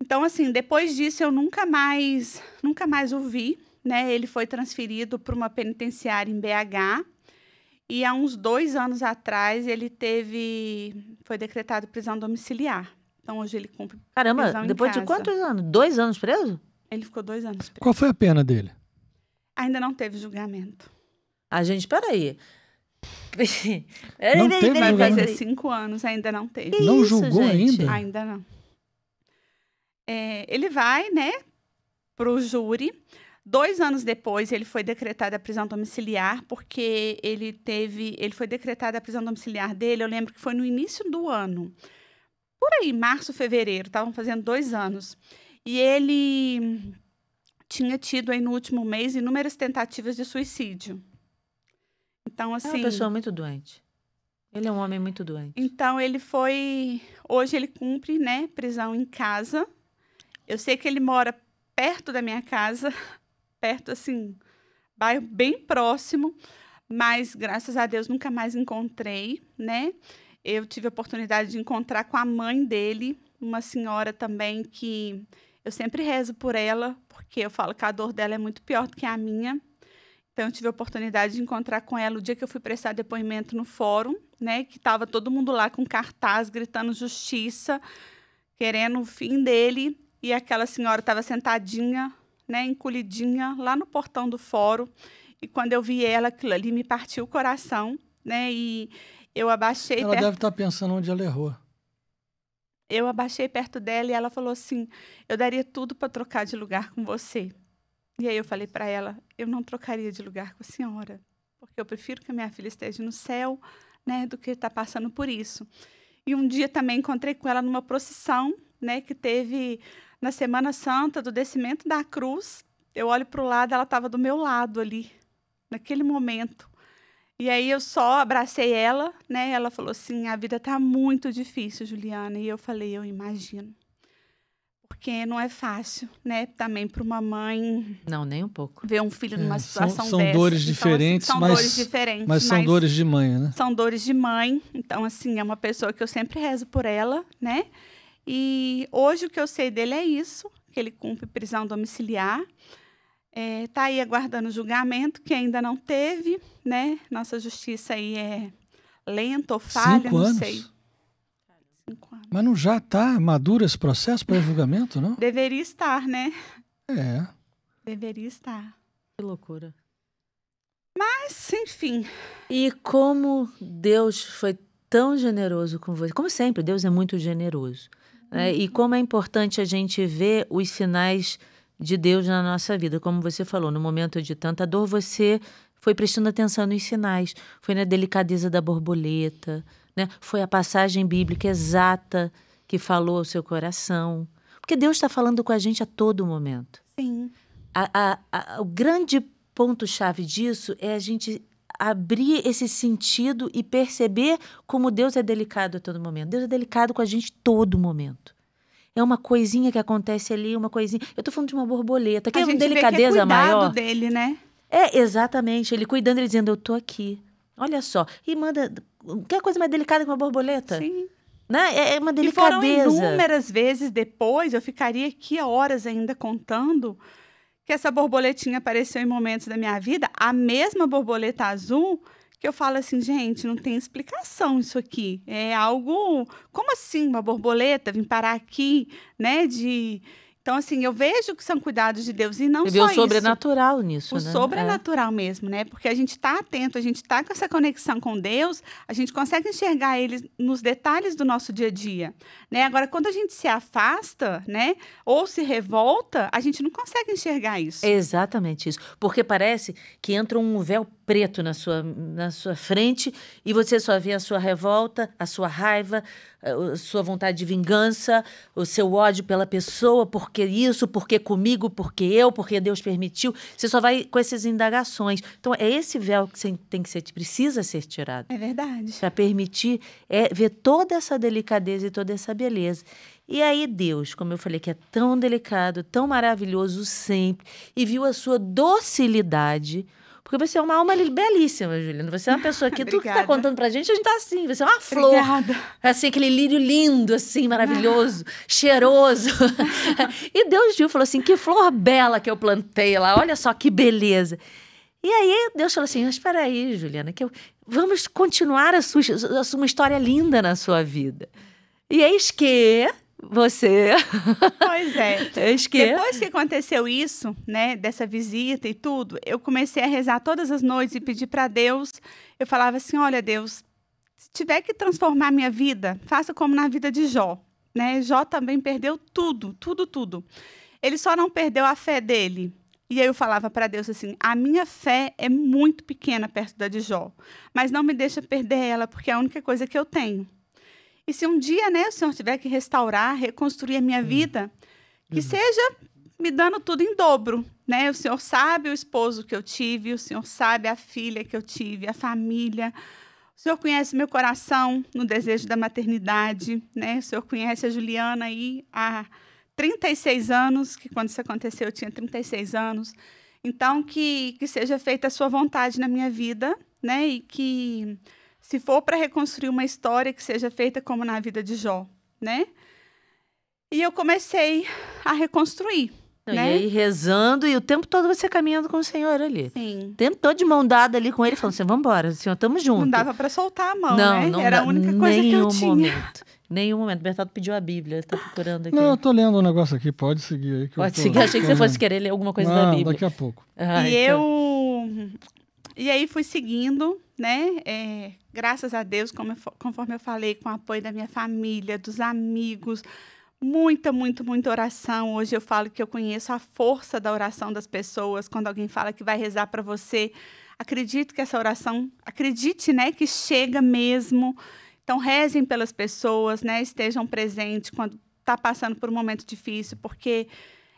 Então, assim, depois disso eu nunca mais o vi, né? Ele foi transferido para uma penitenciária em BH e há uns 2 anos atrás foi decretado prisão domiciliar. Então, hoje ele cumpre prisão em casa. Caramba, depois de quantos anos? 2 anos preso? Ele ficou 2 anos preso. Qual foi a pena dele? Ainda não teve julgamento. Gente, peraí. Não teve Vai julgamento? fazer 5 anos, ainda não teve. Não julgou gente? ainda? Ainda não. Ele vai, né, para o júri. 2 anos depois, ele foi decretado a prisão domiciliar, porque ele foi decretado a prisão domiciliar dele, eu lembro que foi no início do ano. Por aí, março, fevereiro, estavam fazendo 2 anos. E ele tinha tido aí no último mês inúmeras tentativas de suicídio. Então, assim... É uma pessoa muito doente. Ele é um homem muito doente. Então, hoje ele cumpre, né, prisão em casa. Eu sei que ele mora perto da minha casa, perto, assim, bairro bem próximo, mas, graças a Deus, nunca mais encontrei, né? Eu tive a oportunidade de encontrar com a mãe dele, uma senhora também que eu sempre rezo por ela, porque eu falo que a dor dela é muito pior do que a minha. Então, eu tive a oportunidade de encontrar com ela o dia que eu fui prestar depoimento no fórum, né? Que estava todo mundo lá com cartaz, gritando justiça, querendo o fim dele. E aquela senhora estava sentadinha, né, encolhidinha, lá no portão do fórum. E quando eu vi ela, aquilo ali me partiu o coração, né? E eu abaixei... Ela deve estar pensando onde ela errou. Eu abaixei perto dela e ela falou assim, eu daria tudo para trocar de lugar com você. E aí eu falei para ela, eu não trocaria de lugar com a senhora, porque eu prefiro que a minha filha esteja no céu, né, do que estar passando por isso. E um dia também encontrei com ela numa procissão, né, que teve na Semana Santa, do descimento da cruz. Eu olho para o lado, ela estava do meu lado ali, naquele momento. E aí eu só abracei ela, né? Ela falou assim, a vida está muito difícil, Juliana. E eu falei, eu imagino. Porque não é fácil, né? Também para uma mãe... Não, nem um pouco. Ver um filho numa situação são dessa. Dores então, diferentes, assim, são dores diferentes. Mas são dores de mãe, né? São dores de mãe. Então, assim, é uma pessoa que eu sempre rezo por ela, né? E hoje o que eu sei dele é isso, que ele cumpre prisão domiciliar. Está aí aguardando o julgamento, que ainda não teve, né? Nossa justiça aí é lenta ou falha, 5 anos? Não sei. 5 anos. Mas não já está maduro esse processo para julgamento, não? Deveria estar, né? É. Deveria estar. Que loucura. Mas, enfim. E como Deus foi tão generoso com você. Como sempre, Deus é muito generoso. Né? E como é importante a gente ver os sinais de Deus na nossa vida. Como você falou, no momento de tanta dor, você foi prestando atenção nos sinais. Foi na delicadeza da borboleta, né? Foi a passagem bíblica exata que falou ao seu coração. Porque Deus está falando com a gente a todo momento. Sim. O grande ponto-chave disso é a gente abrir esse sentido e perceber como Deus é delicado a todo momento. Deus é delicado com a gente a todo momento. É uma coisinha que acontece ali, uma coisinha... Eu estou falando de uma borboleta, que é uma delicadeza maior. Dele, né? Exatamente. Ele cuidando, ele dizendo, eu estou aqui. Olha só. E manda... Que coisa mais delicada que uma borboleta? Sim. Né? É uma delicadeza. E foram inúmeras vezes depois, eu ficaria aqui horas ainda contando... que essa borboletinha apareceu em momentos da minha vida, a mesma borboleta azul, que eu falo assim, gente, não tem explicação isso aqui. É algo... Como assim uma borboleta vir parar aqui, né? Então, assim, eu vejo que são cuidados de Deus e não só isso. O sobrenatural nisso, né? O sobrenatural mesmo, né? Porque a gente está atento, a gente está com essa conexão com Deus, a gente consegue enxergar Ele nos detalhes do nosso dia a dia, né? Agora, quando a gente se afasta, né? Ou se revolta, a gente não consegue enxergar isso. É exatamente isso. Porque parece que entra um véu preto na sua frente e você só vê a sua revolta, a sua raiva, a sua vontade de vingança, o seu ódio pela pessoa, porque isso, porque comigo, porque Deus permitiu. Você só vai com essas indagações. Então, é esse véu que precisa ser tirado. É verdade. Para permitir ver toda essa delicadeza e toda essa beleza. E aí Deus, como eu falei, que é tão delicado, tão maravilhoso sempre, e viu a sua docilidade... Porque você é uma alma belíssima, Juliana. Você é uma pessoa que tudo que está contando pra gente, a gente tá assim. Você é uma flor. Obrigada. Assim, aquele lírio lindo, assim, maravilhoso, cheiroso. E Deus viu e falou assim, que flor bela que eu plantei lá. Olha só que beleza. E aí Deus falou assim, mas espera aí, Juliana, vamos continuar uma história linda na sua vida. E eis que... Você. Pois é. Depois que aconteceu isso, né, dessa visita e tudo, eu comecei a rezar todas as noites e pedir para Deus. Eu falava assim, olha, Deus, se tiver que transformar minha vida, faça como na vida de Jó, né? Jó também perdeu tudo. Ele só não perdeu a fé dele. E aí eu falava para Deus assim, a minha fé é muito pequena perto da de Jó, mas não me deixa perder ela, porque é a única coisa que eu tenho. E se um dia, né, o Senhor tiver que restaurar, reconstruir a minha vida, que seja me dando tudo em dobro, né? O Senhor sabe o esposo que eu tive, o Senhor sabe a filha que eu tive, a família. O Senhor conhece meu coração no desejo da maternidade, né? O Senhor conhece a Juliana aí há 36 anos, que quando isso aconteceu eu tinha 36 anos. Então, que seja feita a sua vontade na minha vida, né? E que... se for para reconstruir uma história, que seja feita como na vida de Jó, né? E eu comecei a reconstruir, né? E aí rezando, e o tempo todo você caminhando com o Senhor ali. Sim. O tempo todo de mão dada ali com ele, falando assim, vamos embora, Senhor, estamos juntos. Não dava para soltar a mão, né? Não era a única coisa que eu tinha. Nenhum momento. O Bertaldo pediu a Bíblia, ele está procurando aqui. Não, eu tô lendo um negócio aqui, pode seguir aí. Pode seguir, achei que você fosse querer ler alguma coisa da Bíblia. Daqui a pouco. E aí fui seguindo, né? Graças a Deus, conforme eu falei, com o apoio da minha família, dos amigos, muita oração. Hoje eu falo que eu conheço a força da oração das pessoas. Quando alguém fala que vai rezar para você, acredito que essa oração, acredite, né, que chega mesmo. Então, rezem pelas pessoas, né? Estejam presentes quando está passando por um momento difícil, porque...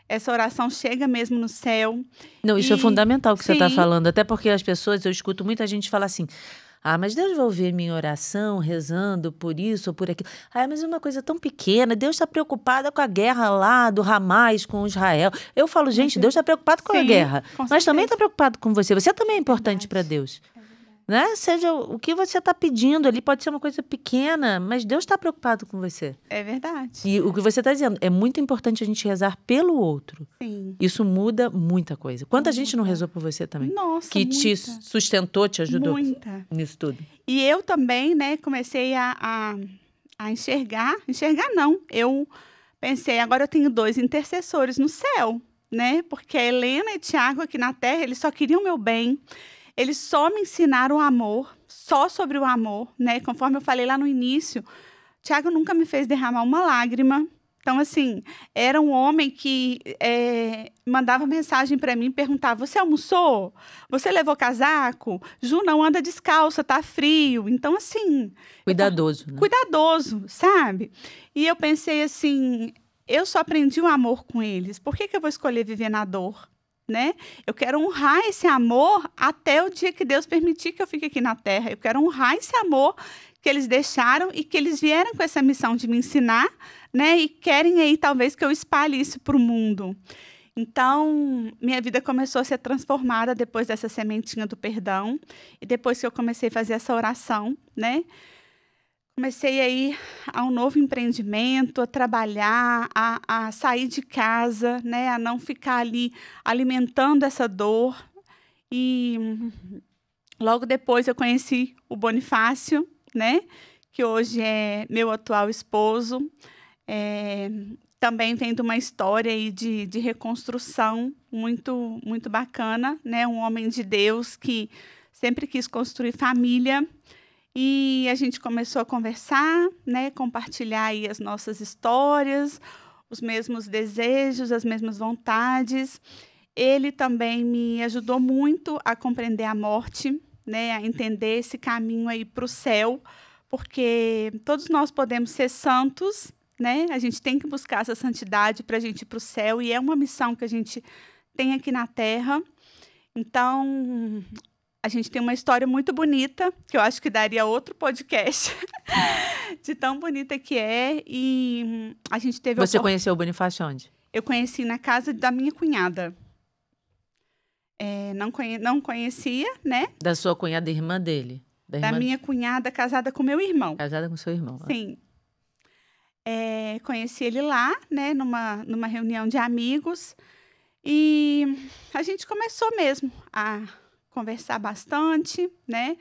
essa oração chega mesmo no céu. Não, isso é fundamental que você está falando. Até porque as pessoas, eu escuto muita gente falar assim, mas Deus vai ouvir minha oração, rezando por isso ou por aquilo. Mas é uma coisa tão pequena. Deus está preocupado com a guerra lá do Hamas com Israel. Eu falo, gente, Deus está preocupado com a guerra. Mas também está preocupado com você. Você também é importante para Deus. Né? Seja o que você está pedindo ali, pode ser uma coisa pequena, mas Deus está preocupado com você. É verdade. E o que você está dizendo, é muito importante a gente rezar pelo outro. Sim. Isso muda muita coisa. Quanta gente não rezou por você também? Nossa, que muita. Te sustentou, te ajudou? Muita. Nisso tudo. E eu também, né, comecei a enxergar não, eu pensei, agora eu tenho 2 intercessores no céu, né, porque a Helena e Tiago aqui na Terra, eles só queriam o meu bem, eles só me ensinaram o amor, só sobre o amor, né, conforme eu falei lá no início, Tiago nunca me fez derramar uma lágrima. Então, assim, era um homem que mandava mensagem para mim, perguntava, você almoçou? Você levou casaco? Ju, não anda descalça, tá frio. Então, assim... Cuidadoso, né? Cuidadoso, sabe? E eu pensei assim, eu só aprendi o amor com eles. Por que eu vou escolher viver na dor? Né? Eu quero honrar esse amor até o dia que Deus permitir que eu fique aqui na Terra. Eu quero honrar esse amor que eles deixaram e que eles vieram com essa missão de me ensinar, né? E querem aí, talvez, que eu espalhe isso para o mundo. Então, minha vida começou a ser transformada depois dessa sementinha do perdão e depois que eu comecei a fazer essa oração, né? Comecei aí a um novo empreendimento, a trabalhar, a sair de casa, né? A não ficar ali alimentando essa dor. E logo depois eu conheci o Bonifácio, né? Que hoje é meu atual esposo. Também vem de uma história aí de reconstrução muito, muito bacana, né? Um homem de Deus que sempre quis construir família. E a gente começou a conversar, né? Compartilhar aí as nossas histórias, os mesmos desejos, as mesmas vontades. Ele também me ajudou muito a compreender a morte, né? A entender esse caminho aí para o céu, porque todos nós podemos ser santos, né? A gente tem que buscar essa santidade para a gente ir para o céu, e é uma missão que a gente tem aqui na Terra. Então, a gente tem uma história muito bonita, que eu acho que daria outro podcast, de tão bonita que é, e a gente teve... Você conheceu o Bonifácio onde? Eu conheci na casa da minha cunhada. Não conhecia, né? Da sua cunhada, irmã dele? Da minha cunhada, casada com meu irmão. Casada com seu irmão. Sim. Conheci ele lá, né? Numa reunião de amigos. E a gente começou mesmo a conversar bastante, né?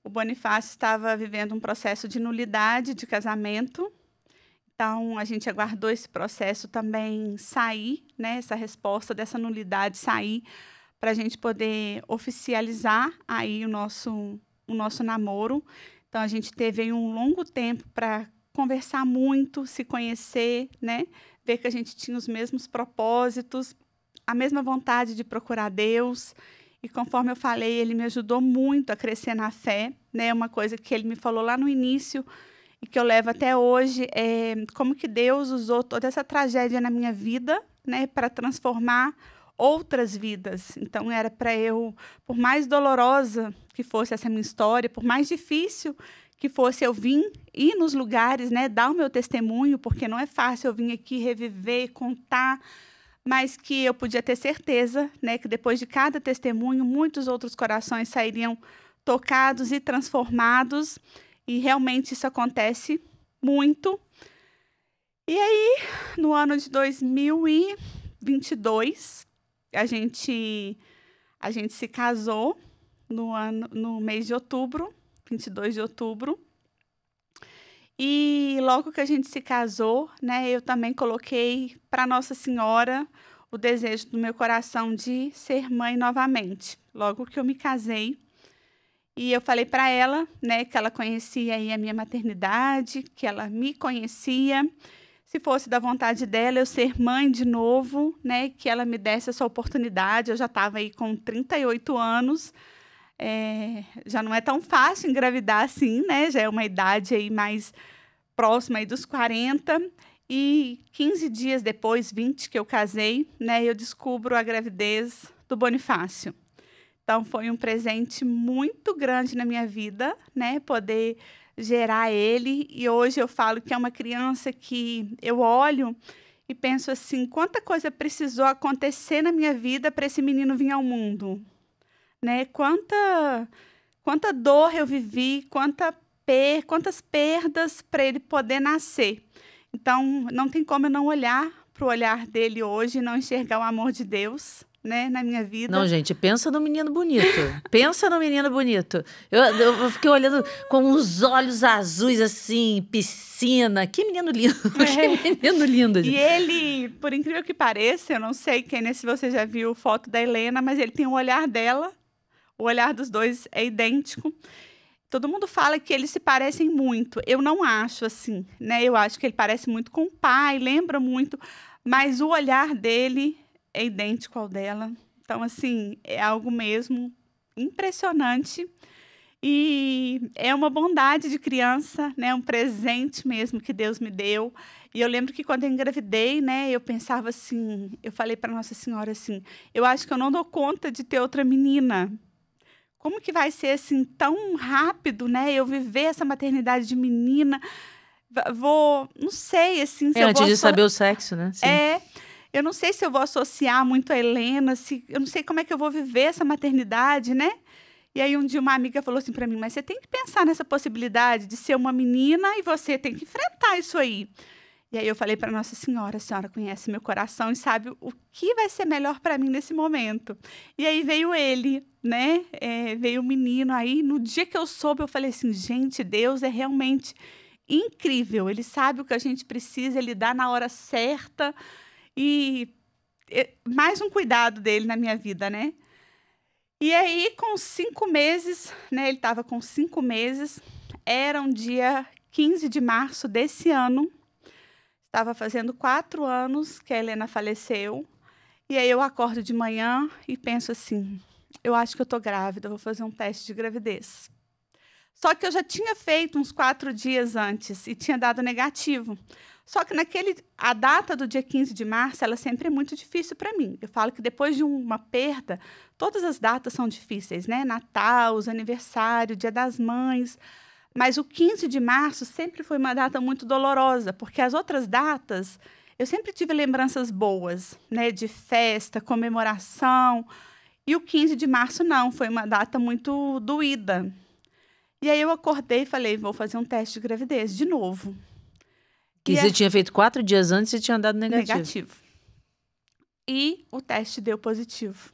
O Bonifácio estava vivendo um processo de nulidade de casamento. Então, a gente aguardou esse processo também sair, né? Essa resposta dessa nulidade sair, para a gente poder oficializar aí o nosso namoro. Então, a gente teve aí um longo tempo para conversar muito, se conhecer, né? Ver que a gente tinha os mesmos propósitos, a mesma vontade de procurar Deus. E conforme eu falei, ele me ajudou muito a crescer na fé, né? Uma coisa que ele me falou lá no início e que eu levo até hoje é como que Deus usou toda essa tragédia na minha vida, né? Para transformar outras vidas. Então, era para eu, por mais dolorosa que fosse essa minha história, por mais difícil que fosse eu vir, ir nos lugares, né, dar o meu testemunho, porque não é fácil eu vir aqui reviver, contar, mas que eu podia ter certeza, né, que depois de cada testemunho, muitos outros corações sairiam tocados e transformados, e realmente isso acontece muito. E aí, no ano de 2022, a gente se casou no mês de outubro, 22 de outubro. E logo que a gente se casou, né, eu também coloquei para Nossa Senhora o desejo do meu coração de ser mãe novamente. Logo que eu me casei, e eu falei para ela, né, que ela conhecia aí a minha maternidade, que ela me conhecia. Se fosse da vontade dela, eu ser mãe de novo, né, que ela me desse essa oportunidade. Eu já estava aí com 38 anos, já não é tão fácil engravidar assim, né, já é uma idade aí mais próxima aí dos 40. E 15 dias depois, 20, que eu casei, né, eu descubro a gravidez do Bonifácio. Então, foi um presente muito grande na minha vida, né, poder gerar ele, e hoje eu falo que é uma criança que eu olho e penso assim, quanta coisa precisou acontecer na minha vida para esse menino vir ao mundo, né? Quanta quanta dor eu vivi, quantas perdas para ele poder nascer. Então, não tem como eu não olhar para o olhar dele hoje e não enxergar o amor de Deus, né, na minha vida. Não, gente, pensa no menino bonito. Pensa no menino bonito. Eu fiquei olhando com os olhos azuis, assim, piscina. Que menino lindo. Que menino lindo. E ele, por incrível que pareça, eu não sei se você já viu foto da Helena, mas ele tem o olhar dela. O olhar dos dois é idêntico. Todo mundo fala que eles se parecem muito. Eu não acho assim, né? Eu acho que ele parece muito com o pai, lembra muito, mas o olhar dele é idêntico ao dela. Então, assim, é algo mesmo impressionante. E é uma bondade de criança, né? Um presente mesmo que Deus me deu. E eu lembro que quando eu engravidei, né? Eu pensava assim, eu falei para Nossa Senhora assim, eu acho que eu não dou conta de ter outra menina. Como que vai ser assim tão rápido, né? Eu viver essa maternidade de menina, não sei assim. Antes de saber o sexo, né? Sim. Eu não sei se eu vou associar muito a Helena, eu não sei como é que eu vou viver essa maternidade, né? E aí um dia uma amiga falou assim para mim, mas você tem que pensar nessa possibilidade de ser uma menina e você tem que enfrentar isso aí. E aí eu falei para Nossa Senhora, a senhora conhece meu coração e sabe o que vai ser melhor para mim nesse momento. E aí veio ele, né? Veio o menino aí. No dia que eu soube, eu falei assim, gente, Deus é realmente incrível. Ele sabe o que a gente precisa, ele dá na hora certa. E mais um cuidado dele na minha vida, né? E aí, com 5 meses, né? Ele estava com 5 meses. Era um dia 15 de março desse ano. Estava fazendo 4 anos que a Helena faleceu. E aí eu acordo de manhã e penso assim, eu acho que eu estou grávida, vou fazer um teste de gravidez. Só que eu já tinha feito uns 4 dias antes e tinha dado negativo. Só que a data do dia 15 de março, ela sempre é muito difícil para mim. Eu falo que depois de uma perda, todas as datas são difíceis, né? Natal, os aniversários, Dia das Mães. Mas o 15 de março sempre foi uma data muito dolorosa, porque as outras datas, eu sempre tive lembranças boas, né? De festa, comemoração. E o 15 de março não, foi uma data muito doída. E aí eu acordei e falei, vou fazer um teste de gravidez de novo. Que você tinha feito 4 dias antes e tinha dado negativo. Negativo. E o teste deu positivo.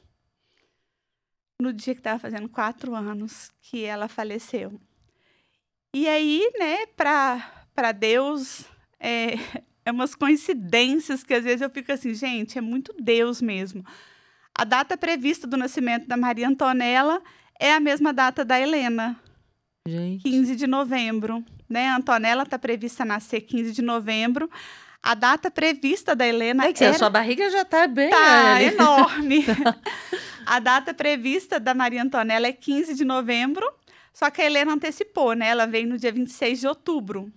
No dia que estava fazendo 4 anos que ela faleceu. E aí, né, para Deus, é umas coincidências que às vezes eu fico assim, gente, é muito Deus mesmo. A data prevista do nascimento da Maria Antonella é a mesma data da Helena. Gente. 15 de novembro. Né? A Antonella está prevista nascer 15 de novembro. A data prevista da Helena a sua barriga já está bem... Tá enorme. A data prevista da Maria Antonella é 15 de novembro, só que a Helena antecipou, né? Ela veio no dia 26 de outubro.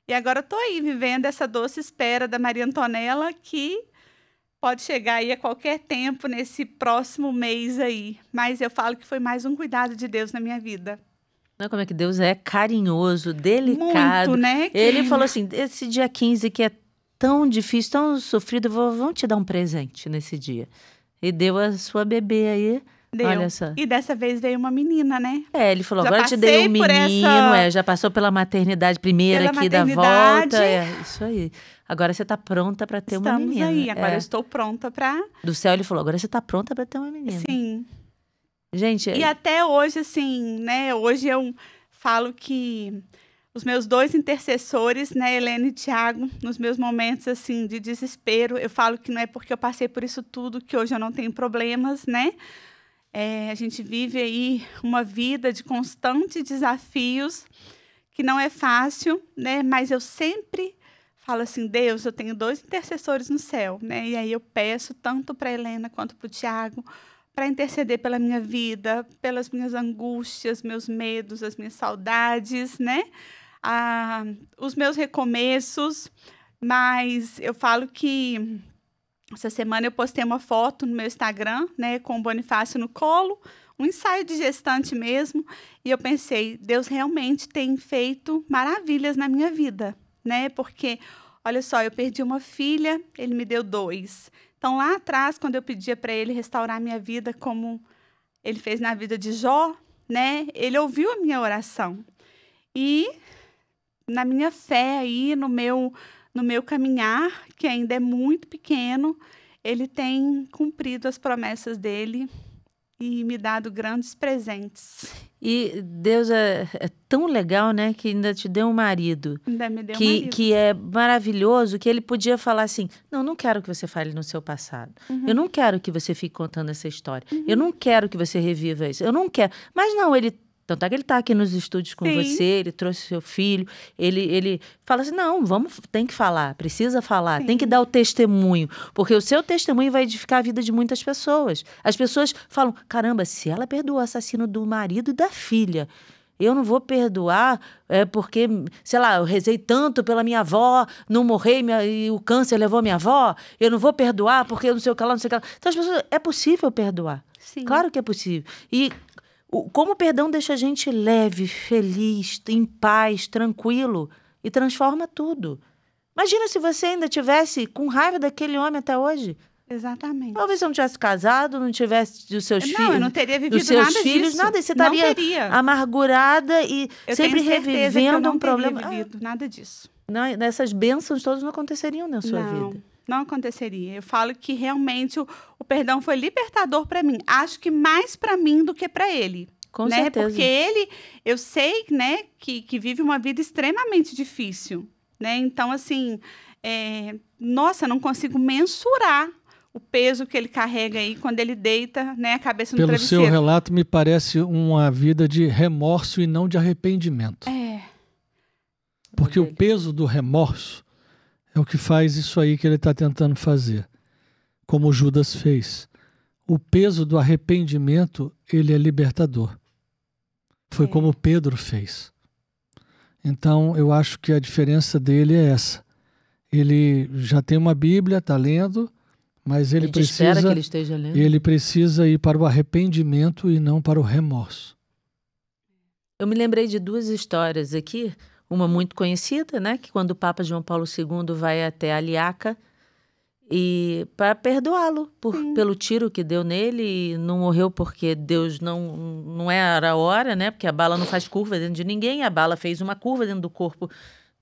E agora eu estou aí vivendo essa doce espera da Maria Antonella, que pode chegar aí a qualquer tempo nesse próximo mês aí. Mas eu falo que foi mais um cuidado de Deus na minha vida. Não, como é que Deus é carinhoso, delicado. Muito, né? Ele falou assim, esse dia 15 que é tão difícil, tão sofrido, vamos te dar um presente nesse dia. E deu a sua bebê aí. Deu. Olha só. E dessa vez veio uma menina, né? Ele falou, agora te dei um menino, já passou pela maternidade primeira aqui da volta. Isso aí. Agora você está pronta para ter uma menina. Estamos aí, agora eu estou pronta para... Do céu ele falou, agora você está pronta para ter uma menina. Sim. Gente... E até hoje, assim, né? Hoje eu falo que os meus 2 intercessores, né, Helena e Tiago, nos meus momentos, assim, de desespero, eu falo que não é porque eu passei por isso tudo que hoje eu não tenho problemas, né? A gente vive aí uma vida de constantes desafios, que não é fácil, né? Mas eu sempre falo assim, Deus, eu tenho 2 intercessores no céu, né? E aí eu peço tanto para a Helena quanto para o Tiago, para interceder pela minha vida, pelas minhas angústias, meus medos, as minhas saudades, né? Os meus recomeços. Mas eu falo que essa semana eu postei uma foto no meu Instagram, né, com o Bonifácio no colo, um ensaio de gestante mesmo, e eu pensei, Deus realmente tem feito maravilhas na minha vida, né? Porque, olha só, eu perdi uma filha, ele me deu 2. Então, lá atrás, quando eu pedia para ele restaurar minha vida, como ele fez na vida de Jó, né? Ele ouviu a minha oração. E na minha fé aí, no meu caminhar, que ainda é muito pequeno, ele tem cumprido as promessas dele e me dado grandes presentes. E Deus é tão legal, né, que ainda te deu um marido. Ainda me deu um marido. Que é maravilhoso, que ele podia falar assim, não quero que você fale no seu passado. Eu não quero que você fique contando essa história. Eu não quero que você reviva isso. Eu não quero. Mas não, tanto é que ele está aqui nos estúdios com você, ele trouxe seu filho, ele fala assim, não, tem que falar, precisa falar, tem que dar o testemunho, porque o seu testemunho vai edificar a vida de muitas pessoas. As pessoas falam, caramba, se ela perdoou o assassino do marido e da filha, eu não vou perdoar porque, sei lá, eu rezei tanto pela minha avó, não morrer e o câncer levou minha avó, eu não vou perdoar porque eu não sei o que lá, não sei o que lá. Então as pessoas, é possível perdoar. Sim. Claro que é possível. E como o perdão deixa a gente leve, feliz, em paz, tranquilo e transforma tudo. Imagina se você ainda tivesse com raiva daquele homem até hoje. Exatamente. Talvez você não tivesse casado, não tivesse dos seus filhos. Não, eu não teria vivido dos seus nada filhos, disso. nada. Você estaria amargurada e sempre revivendo um problema. Eu não teria vivido nada disso. Não, essas bênçãos todas não aconteceriam na sua vida. Não aconteceria. Eu falo que realmente o perdão foi libertador para mim. Acho que mais para mim do que para ele. Com né? certeza. Porque ele, eu sei, né, que vive uma vida extremamente difícil, né? Então, assim, nossa, não consigo mensurar o peso que ele carrega aí quando ele deita, né, a cabeça no travesseiro. Pelo seu relato, me parece uma vida de remorso e não de arrependimento. Porque o peso do remorso é o que faz isso aí que ele está tentando fazer, como Judas fez. O peso do arrependimento, ele é libertador. Foi como Pedro fez. Então, eu acho que a diferença dele é essa. Ele já tem uma Bíblia, está lendo, mas ele precisa, que ele esteja lendo. Ele precisa ir para o arrependimento e não para o remorso. Eu me lembrei de duas histórias aqui. Uma muito conhecida, né? Que quando o Papa João Paulo II vai até Aliaca e para perdoá-lo pelo tiro que deu nele, e não morreu porque Deus não era a hora, né? Porque a bala não faz curva dentro de ninguém, a bala fez uma curva dentro do corpo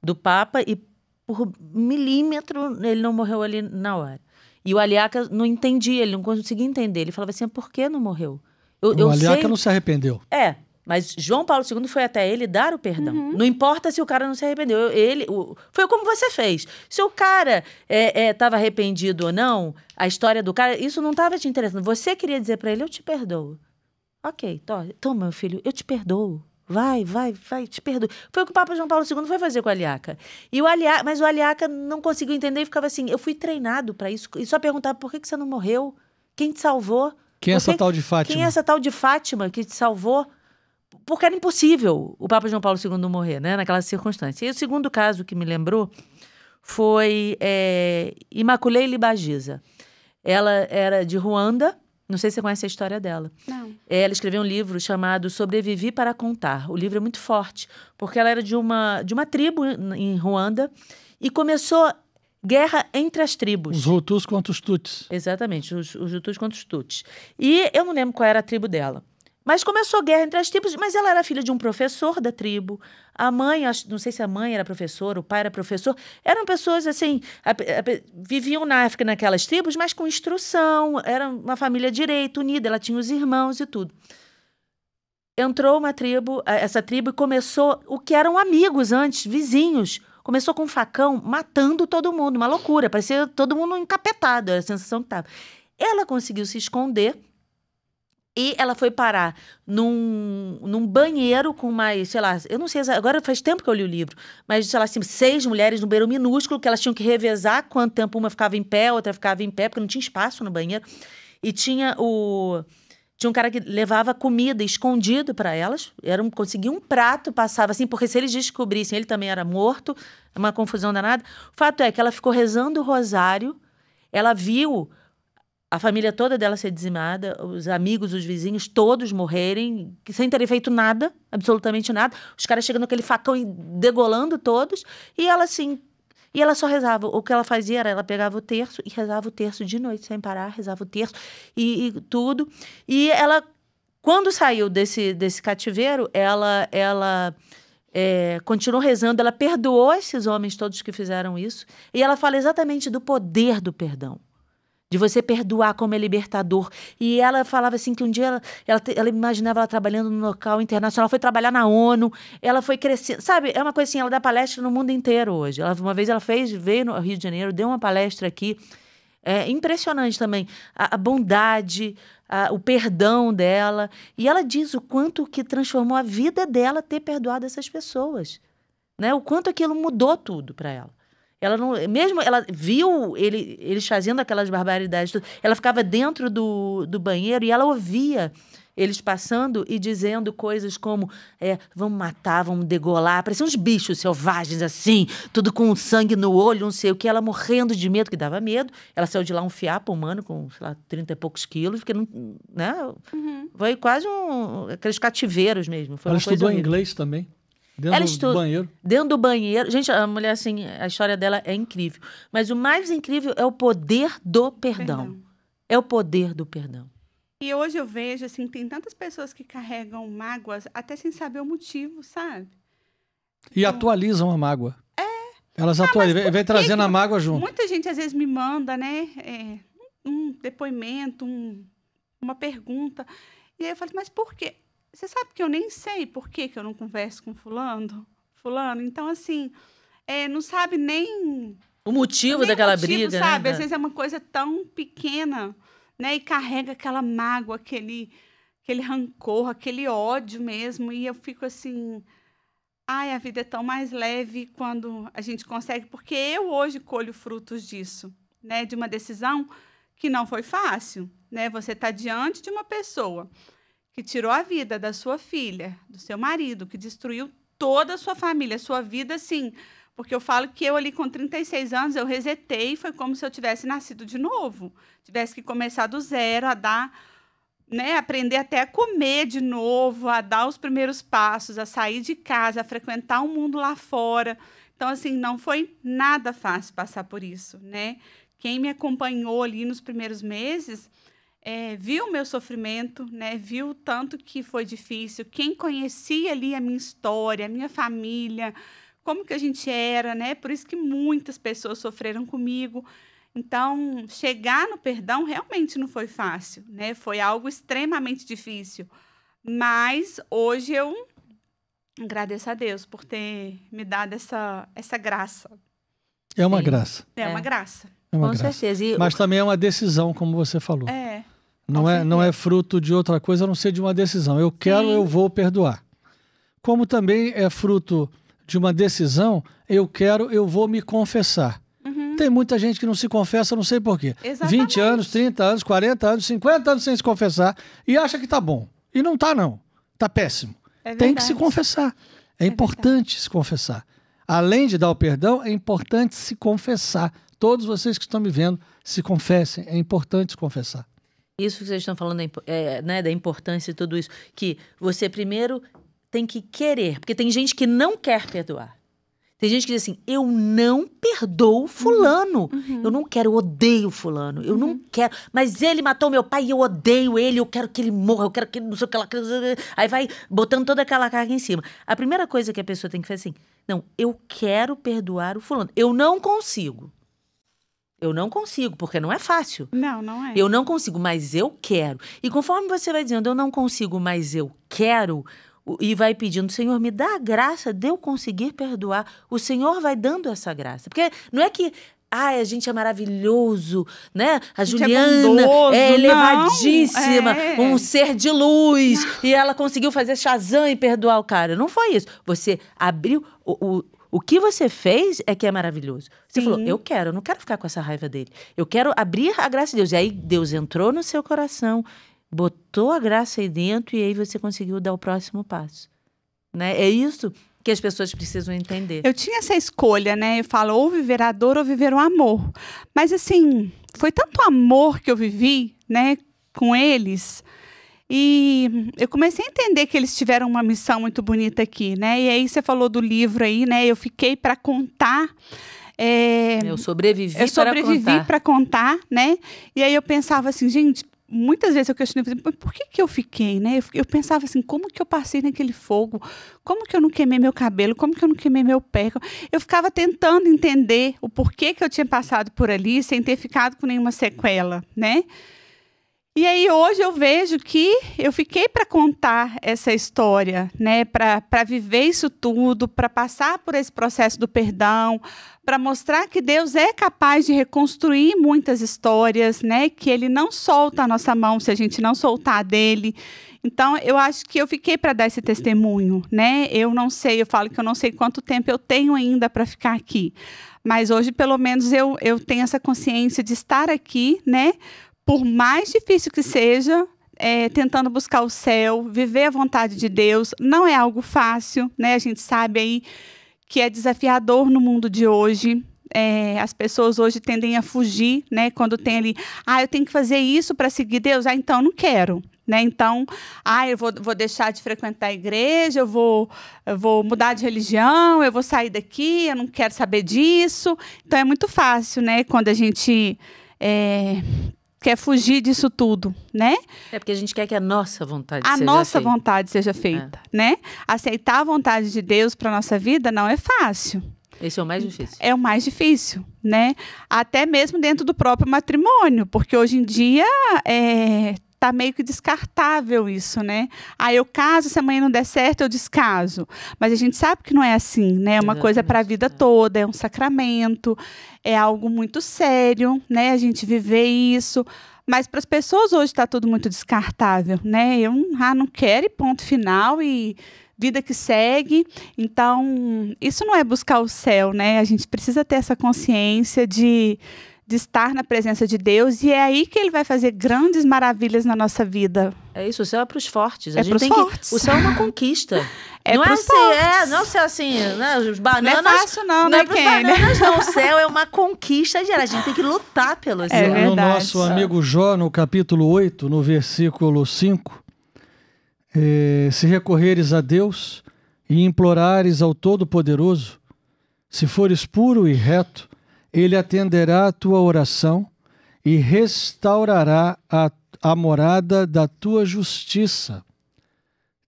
do Papa e por milímetro ele não morreu ali na hora. E o Aliaca não entendia, ele não conseguia entender. Ele falava assim, por que não morreu? O Aliaca não se arrependeu. Mas João Paulo II foi até ele dar o perdão. Não importa se o cara não se arrependeu. Foi como você fez. Se o cara estava arrependido ou não, a história do cara, isso não estava te interessando. Você queria dizer para ele, eu te perdoo. Ok, toma, meu filho, eu te perdoo. Vai, te perdoo. Foi o que o Papa João Paulo II foi fazer com o Aliaca. Mas o Aliaca não conseguiu entender e ficava assim, eu fui treinado para isso. E só perguntava, por que você não morreu? Quem te salvou? Quem é essa tal de Fátima? Quem é essa tal de Fátima que te salvou? Porque era impossível o Papa João Paulo II não morrer, né, naquela circunstância. E o segundo caso que me lembrou foi Imaculée Libagiza. Ela era de Ruanda, não sei se você conhece a história dela. Não. Ela escreveu um livro chamado Sobrevivi para Contar. O livro é muito forte, porque ela era de uma tribo em Ruanda e começou guerra entre as tribos. Os Hutus contra os Tutsis. Exatamente, os Hutus contra os Tutsis. E eu não lembro qual era a tribo dela. Mas começou guerra entre as tribos, mas ela era filha de um professor da tribo. A mãe, não sei se a mãe era professora, o pai era professor. Eram pessoas, assim, viviam na África naquelas tribos, mas com instrução. Era uma família direito, unida, ela tinha os irmãos e tudo. Entrou essa tribo, e começou o que eram amigos antes, vizinhos. Começou com um facão, matando todo mundo, uma loucura. Parecia todo mundo encapetado, era a sensação que estava. Ela conseguiu se esconder. E ela foi parar num banheiro com mais, sei lá, eu não sei, agora faz tempo que eu li o livro, mas, sei lá, assim, 6 mulheres num banheiro minúsculo, que elas tinham que revezar quanto tempo uma ficava em pé, outra ficava em pé, porque não tinha espaço no banheiro. E tinha um cara que levava comida escondido para elas, conseguia um prato, passava assim, porque se eles descobrissem, ele também era morto, uma confusão danada. O fato é que ela ficou rezando o rosário, ela viu a família toda dela ser dizimada, os amigos, os vizinhos, todos morrerem, sem terem feito nada, absolutamente nada. Os caras chegando com aquele facão e degolando todos. E ela, assim, ela só rezava. O que ela fazia era, ela pegava o terço e rezava o terço de noite, sem parar, rezava o terço e tudo. E ela Quando saiu desse cativeiro, ela continuou rezando, ela perdoou esses homens todos que fizeram isso, e ela fala exatamente do poder do perdão, de você perdoar como é libertador. E ela falava assim que um dia ela imaginava ela trabalhando num local internacional, foi trabalhar na ONU, ela foi crescendo, sabe? É uma coisa assim, ela dá palestra no mundo inteiro hoje. Uma vez veio no Rio de Janeiro, deu uma palestra aqui, impressionante também, a bondade, o perdão dela. E ela diz o quanto que transformou a vida dela ter perdoado essas pessoas, né? O quanto aquilo mudou tudo para ela. Ela não, mesmo ela viu eles fazendo aquelas barbaridades, ela ficava dentro do banheiro e ela ouvia eles passando e dizendo coisas como vamos matar, vamos degolar, pareciam uns bichos selvagens assim, tudo com sangue no olho, não sei o que, ela morrendo de medo, que dava medo. Ela saiu de lá um fiapo humano com, sei lá, 30 e poucos quilos, porque não, né? Foi quase aqueles cativeiros mesmo. Foi ela uma coisa estudou horrível. Inglês também? Dentro do banheiro? Dentro do banheiro. Gente, a mulher, assim, a história dela é incrível. Mas o mais incrível é o poder do perdão. É o poder do perdão. E hoje eu vejo, assim, tem tantas pessoas que carregam mágoas até sem saber o motivo, sabe? E atualizam a mágoa. Elas atualizam, vem trazendo a mágoa junto. Muita gente, às vezes, me manda, né, um depoimento, uma pergunta. E aí eu falo, mas por quê? Você sabe que eu nem sei por que eu não converso com fulano? Então, assim, não sabe nem... O motivo daquela briga, sabe? né? Às vezes é uma coisa tão pequena, né? E carrega aquela mágoa, aquele rancor, aquele ódio mesmo. E eu fico assim... Ai, a vida é tão mais leve quando a gente consegue... Porque eu hoje colho frutos disso, né? De uma decisão que não foi fácil, né? Você está diante de uma pessoa que tirou a vida da sua filha, do seu marido, que destruiu toda a sua família, a sua vida, assim... Porque eu falo que eu ali com 36 anos, eu resetei, foi como se eu tivesse nascido de novo. Tivesse que começar do zero, a dar, né, aprender até a comer de novo, a dar os primeiros passos, a sair de casa, a frequentar o mundo lá fora. Então, assim, não foi nada fácil passar por isso, né? Quem me acompanhou ali nos primeiros meses viu o meu sofrimento, né? Viu o tanto que foi difícil. Quem conhecia ali a minha história, a minha família... Como que a gente era, né? Por isso que muitas pessoas sofreram comigo. Então, chegar no perdão realmente não foi fácil, né? Foi algo extremamente difícil. Mas hoje eu agradeço a Deus por ter me dado essa graça. É uma graça. É uma graça. É uma Com graça. certeza. Mas também é uma decisão, como você falou. Não é fruto de outra coisa, a não ser de uma decisão. Eu quero, eu vou perdoar. Como também é fruto... de uma decisão, eu vou me confessar. Tem muita gente que não se confessa, não sei por quê. Exatamente. 20 anos, 30 anos, 40 anos, 50 anos sem se confessar e acha que tá bom. E não tá, não. Tá péssimo. Tem que se confessar. É importante se confessar. Além de dar o perdão, é importante se confessar. Todos vocês que estão me vendo, se confessem. É importante se confessar. Isso que vocês estão falando, né, da importância de tudo isso. Que você primeiro... tem que querer, porque tem gente que não quer perdoar. Tem gente que diz assim, eu não perdoo fulano. Eu não quero, eu odeio fulano. Eu não quero, mas ele matou meu pai e eu odeio ele, eu quero que ele morra, eu quero que ele não sei o que lá. Aí vai botando toda aquela carga em cima. A primeira coisa que a pessoa tem que fazer assim, não, eu quero perdoar o fulano. Eu não consigo. Eu não consigo, porque não é fácil. Não é. Eu não consigo, mas eu quero. E conforme você vai dizendo, eu não consigo, mas eu quero... E vai pedindo, Senhor, me dá a graça de eu conseguir perdoar. O Senhor vai dando essa graça. Porque não é que, a gente é maravilhoso, né? A Juliana é elevadíssima, um ser de luz. E ela conseguiu fazer Shazam e perdoar o cara. Não foi isso. Você abriu... O que você fez é que é maravilhoso. Você falou, eu não quero ficar com essa raiva dele. Eu quero abrir a graça de Deus. E aí Deus entrou no seu coração... botou a graça aí dentro e aí você conseguiu dar o próximo passo, né? É isso que as pessoas precisam entender. Eu tinha essa escolha, né? Eu falo, ou viver a dor ou viver o amor. Mas, assim, foi tanto amor que eu vivi, né, com eles. E eu comecei a entender que eles tiveram uma missão muito bonita aqui, né? E aí você falou do livro aí, né? Eu fiquei para contar... Eu sobrevivi para contar, né? E aí eu pensava assim, gente... muitas vezes eu questionei, por que eu fiquei, né? Eu pensava assim, como que eu passei naquele fogo? Como que eu não queimei meu cabelo? Como que eu não queimei meu pé? Eu ficava tentando entender o porquê que eu tinha passado por ali sem ter ficado com nenhuma sequela, né? E aí hoje eu vejo que eu fiquei para contar essa história, né? Para viver isso tudo, para passar por esse processo do perdão, para mostrar que Deus é capaz de reconstruir muitas histórias, né? Que Ele não solta a nossa mão se a gente não soltar a dele. Então, eu acho que eu fiquei para dar esse testemunho, né? Eu não sei, eu falo que eu não sei quanto tempo eu tenho ainda para ficar aqui. Mas hoje, pelo menos, eu tenho essa consciência de estar aqui, né? Por mais difícil que seja, tentando buscar o céu, viver a vontade de Deus, não é algo fácil, né? A gente sabe aí que é desafiador no mundo de hoje. As pessoas hoje tendem a fugir, né? Quando tem ali, eu tenho que fazer isso para seguir Deus. Então, não quero. Né? Então, eu vou deixar de frequentar a igreja, eu vou mudar de religião, eu vou sair daqui, eu não quero saber disso. Então, é muito fácil, né? Quando a gente quer fugir disso tudo, né? É porque a gente quer que a nossa vontade seja feita. A nossa vontade seja feita, né? Aceitar a vontade de Deus para a nossa vida não é fácil. Esse é o mais difícil. É o mais difícil, né? Até mesmo dentro do próprio matrimônio, porque hoje em dia tá meio que descartável isso, né? Eu caso, se amanhã não der certo, eu descaso. Mas a gente sabe que não é assim, né? É uma coisa para a vida toda, é um sacramento, é algo muito sério, né? A gente viver isso. Mas para as pessoas hoje está tudo muito descartável, né? Eu não quero e ponto final e vida que segue. Então, isso não é buscar o céu, né? A gente precisa ter essa consciência de estar na presença de Deus, e é aí que Ele vai fazer grandes maravilhas na nossa vida. É isso, o céu é para os fortes. O céu é uma conquista. Não é assim, não ser assim, né? Os bananas. Não é fácil, não, né, Kenny? Bananas, não. O céu é uma conquista diária. A gente tem que lutar pelo céu. Verdade. No nosso amigo Jó, no capítulo 8, no versículo 5, se recorreres a Deus e implorares ao Todo-Poderoso, se fores puro e reto, Ele atenderá a tua oração e restaurará a morada da tua justiça.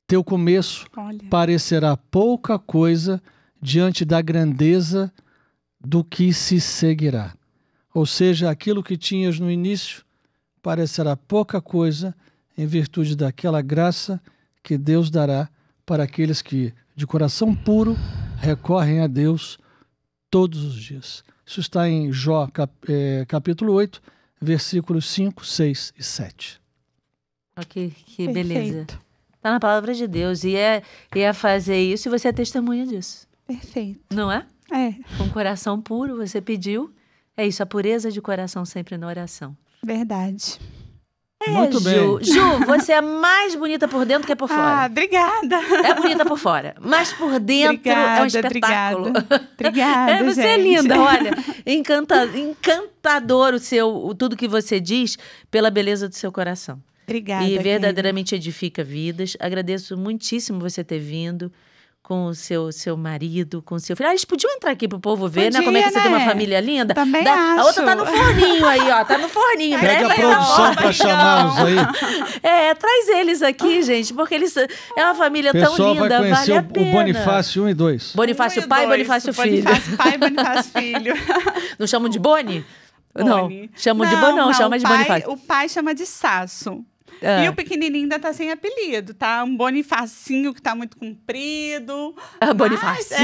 Teu começo parecerá pouca coisa diante da grandeza do que se seguirá. Ou seja, aquilo que tinhas no início parecerá pouca coisa em virtude daquela graça que Deus dará para aqueles que, de coração puro, recorrem a Deus todos os dias. Isso está em Jó, capítulo 8, versículos 5, 6 e 7. Ok, que beleza. Está na palavra de Deus. E é fazer isso e você é testemunha disso. Perfeito. Não é? É. Com coração puro, você pediu. É isso, a pureza de coração sempre na oração. Verdade. Muito bem. Ju, você é mais bonita por dentro que por fora. Obrigada. É bonita por fora, mas por dentro é um espetáculo. Obrigada, você gente. É linda, olha. Encantador tudo que você diz pela beleza do seu coração. Obrigada. E verdadeiramente edifica vidas. Agradeço muitíssimo você ter vindo com o seu marido, com o seu filho. Eles podiam entrar aqui pro povo ver, né? Como é que você tem uma família linda. Também acho. A outra tá no forninho aí, ó. Tá no forninho. Pede a produção para chamá-los aí. Traz eles aqui, gente, porque eles é uma família tão linda. O pessoal vai conhecer vale a pena. O Bonifácio 1 e 2. Bonifácio pai e Bonifácio filho. Bonifácio pai e Bonifácio filho. Não chamam de Boni? Não. Chamam de Boni, não. Chama de Bonifácio. O pai chama de Sasso. E o pequenininho ainda tá sem apelido, tá? Um Bonifacinho que tá muito comprido. Bonifacinho?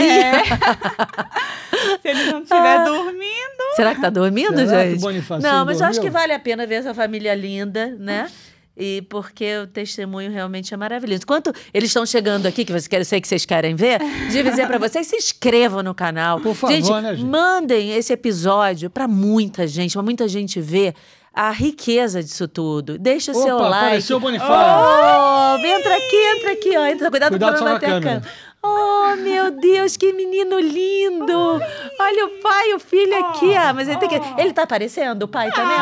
Se ele não estiver dormindo. Será que tá dormindo, Será gente? Que Bonifacinho não, mas dormiu? eu acho que vale a pena ver essa família linda, né? E porque o testemunho realmente é maravilhoso. Enquanto eles estão chegando aqui, que eu sei que vocês querem ver, de dizer para vocês, se inscrevam no canal. Por favor, gente, né, gente? Mandem esse episódio para muita gente ver a riqueza disso tudo. Deixa o seu like. Apareceu o Bonifácio. Entra aqui, ó. Cuidado para não bater a câmera. Oh, meu Deus, que menino lindo! Olha o pai e o filho aqui. Mas ele tem que... Ele tá aparecendo? O pai também?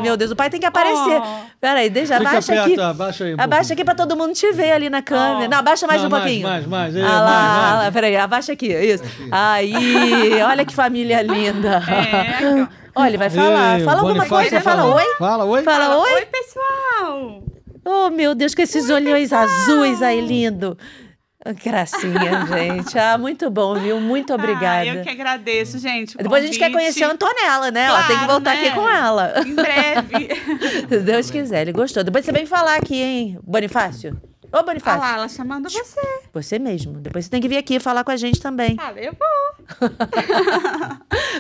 Meu Deus, o pai tem que aparecer. Peraí, deixa, abaixa aqui. Abaixa aí. Abaixa aqui pra todo mundo te ver ali na câmera. Não, abaixa mais um pouquinho. Mais. Lá, peraí, abaixa aqui. Isso. Aí, olha que família linda. Olha, ele vai falar. Fala alguma coisa. Fala oi. Fala oi. Fala oi. Oi, pessoal. Oh, meu Deus, com esses olhões azuis aí, lindo. Gracinha, gente. Muito bom, viu? Muito obrigada. Eu que agradeço, gente. Depois a gente quer conhecer a Antonella, né? Claro, ela tem que voltar aqui com ela. Em breve. Se Deus quiser, ele gostou. Depois você vem falar aqui, hein, Bonifácio? Ô, Bonifácio. Olha lá, ela chamando você. Você mesmo. Depois você tem que vir aqui falar com a gente também. Eu vou.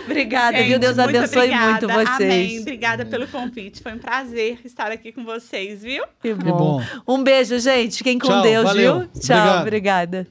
Obrigada, gente, viu? Deus abençoe muito vocês. Amém. Obrigada pelo convite. Foi um prazer estar aqui com vocês, viu? Que bom. Um beijo, gente. Fiquem com Deus, valeu. viu? Tchau, obrigada.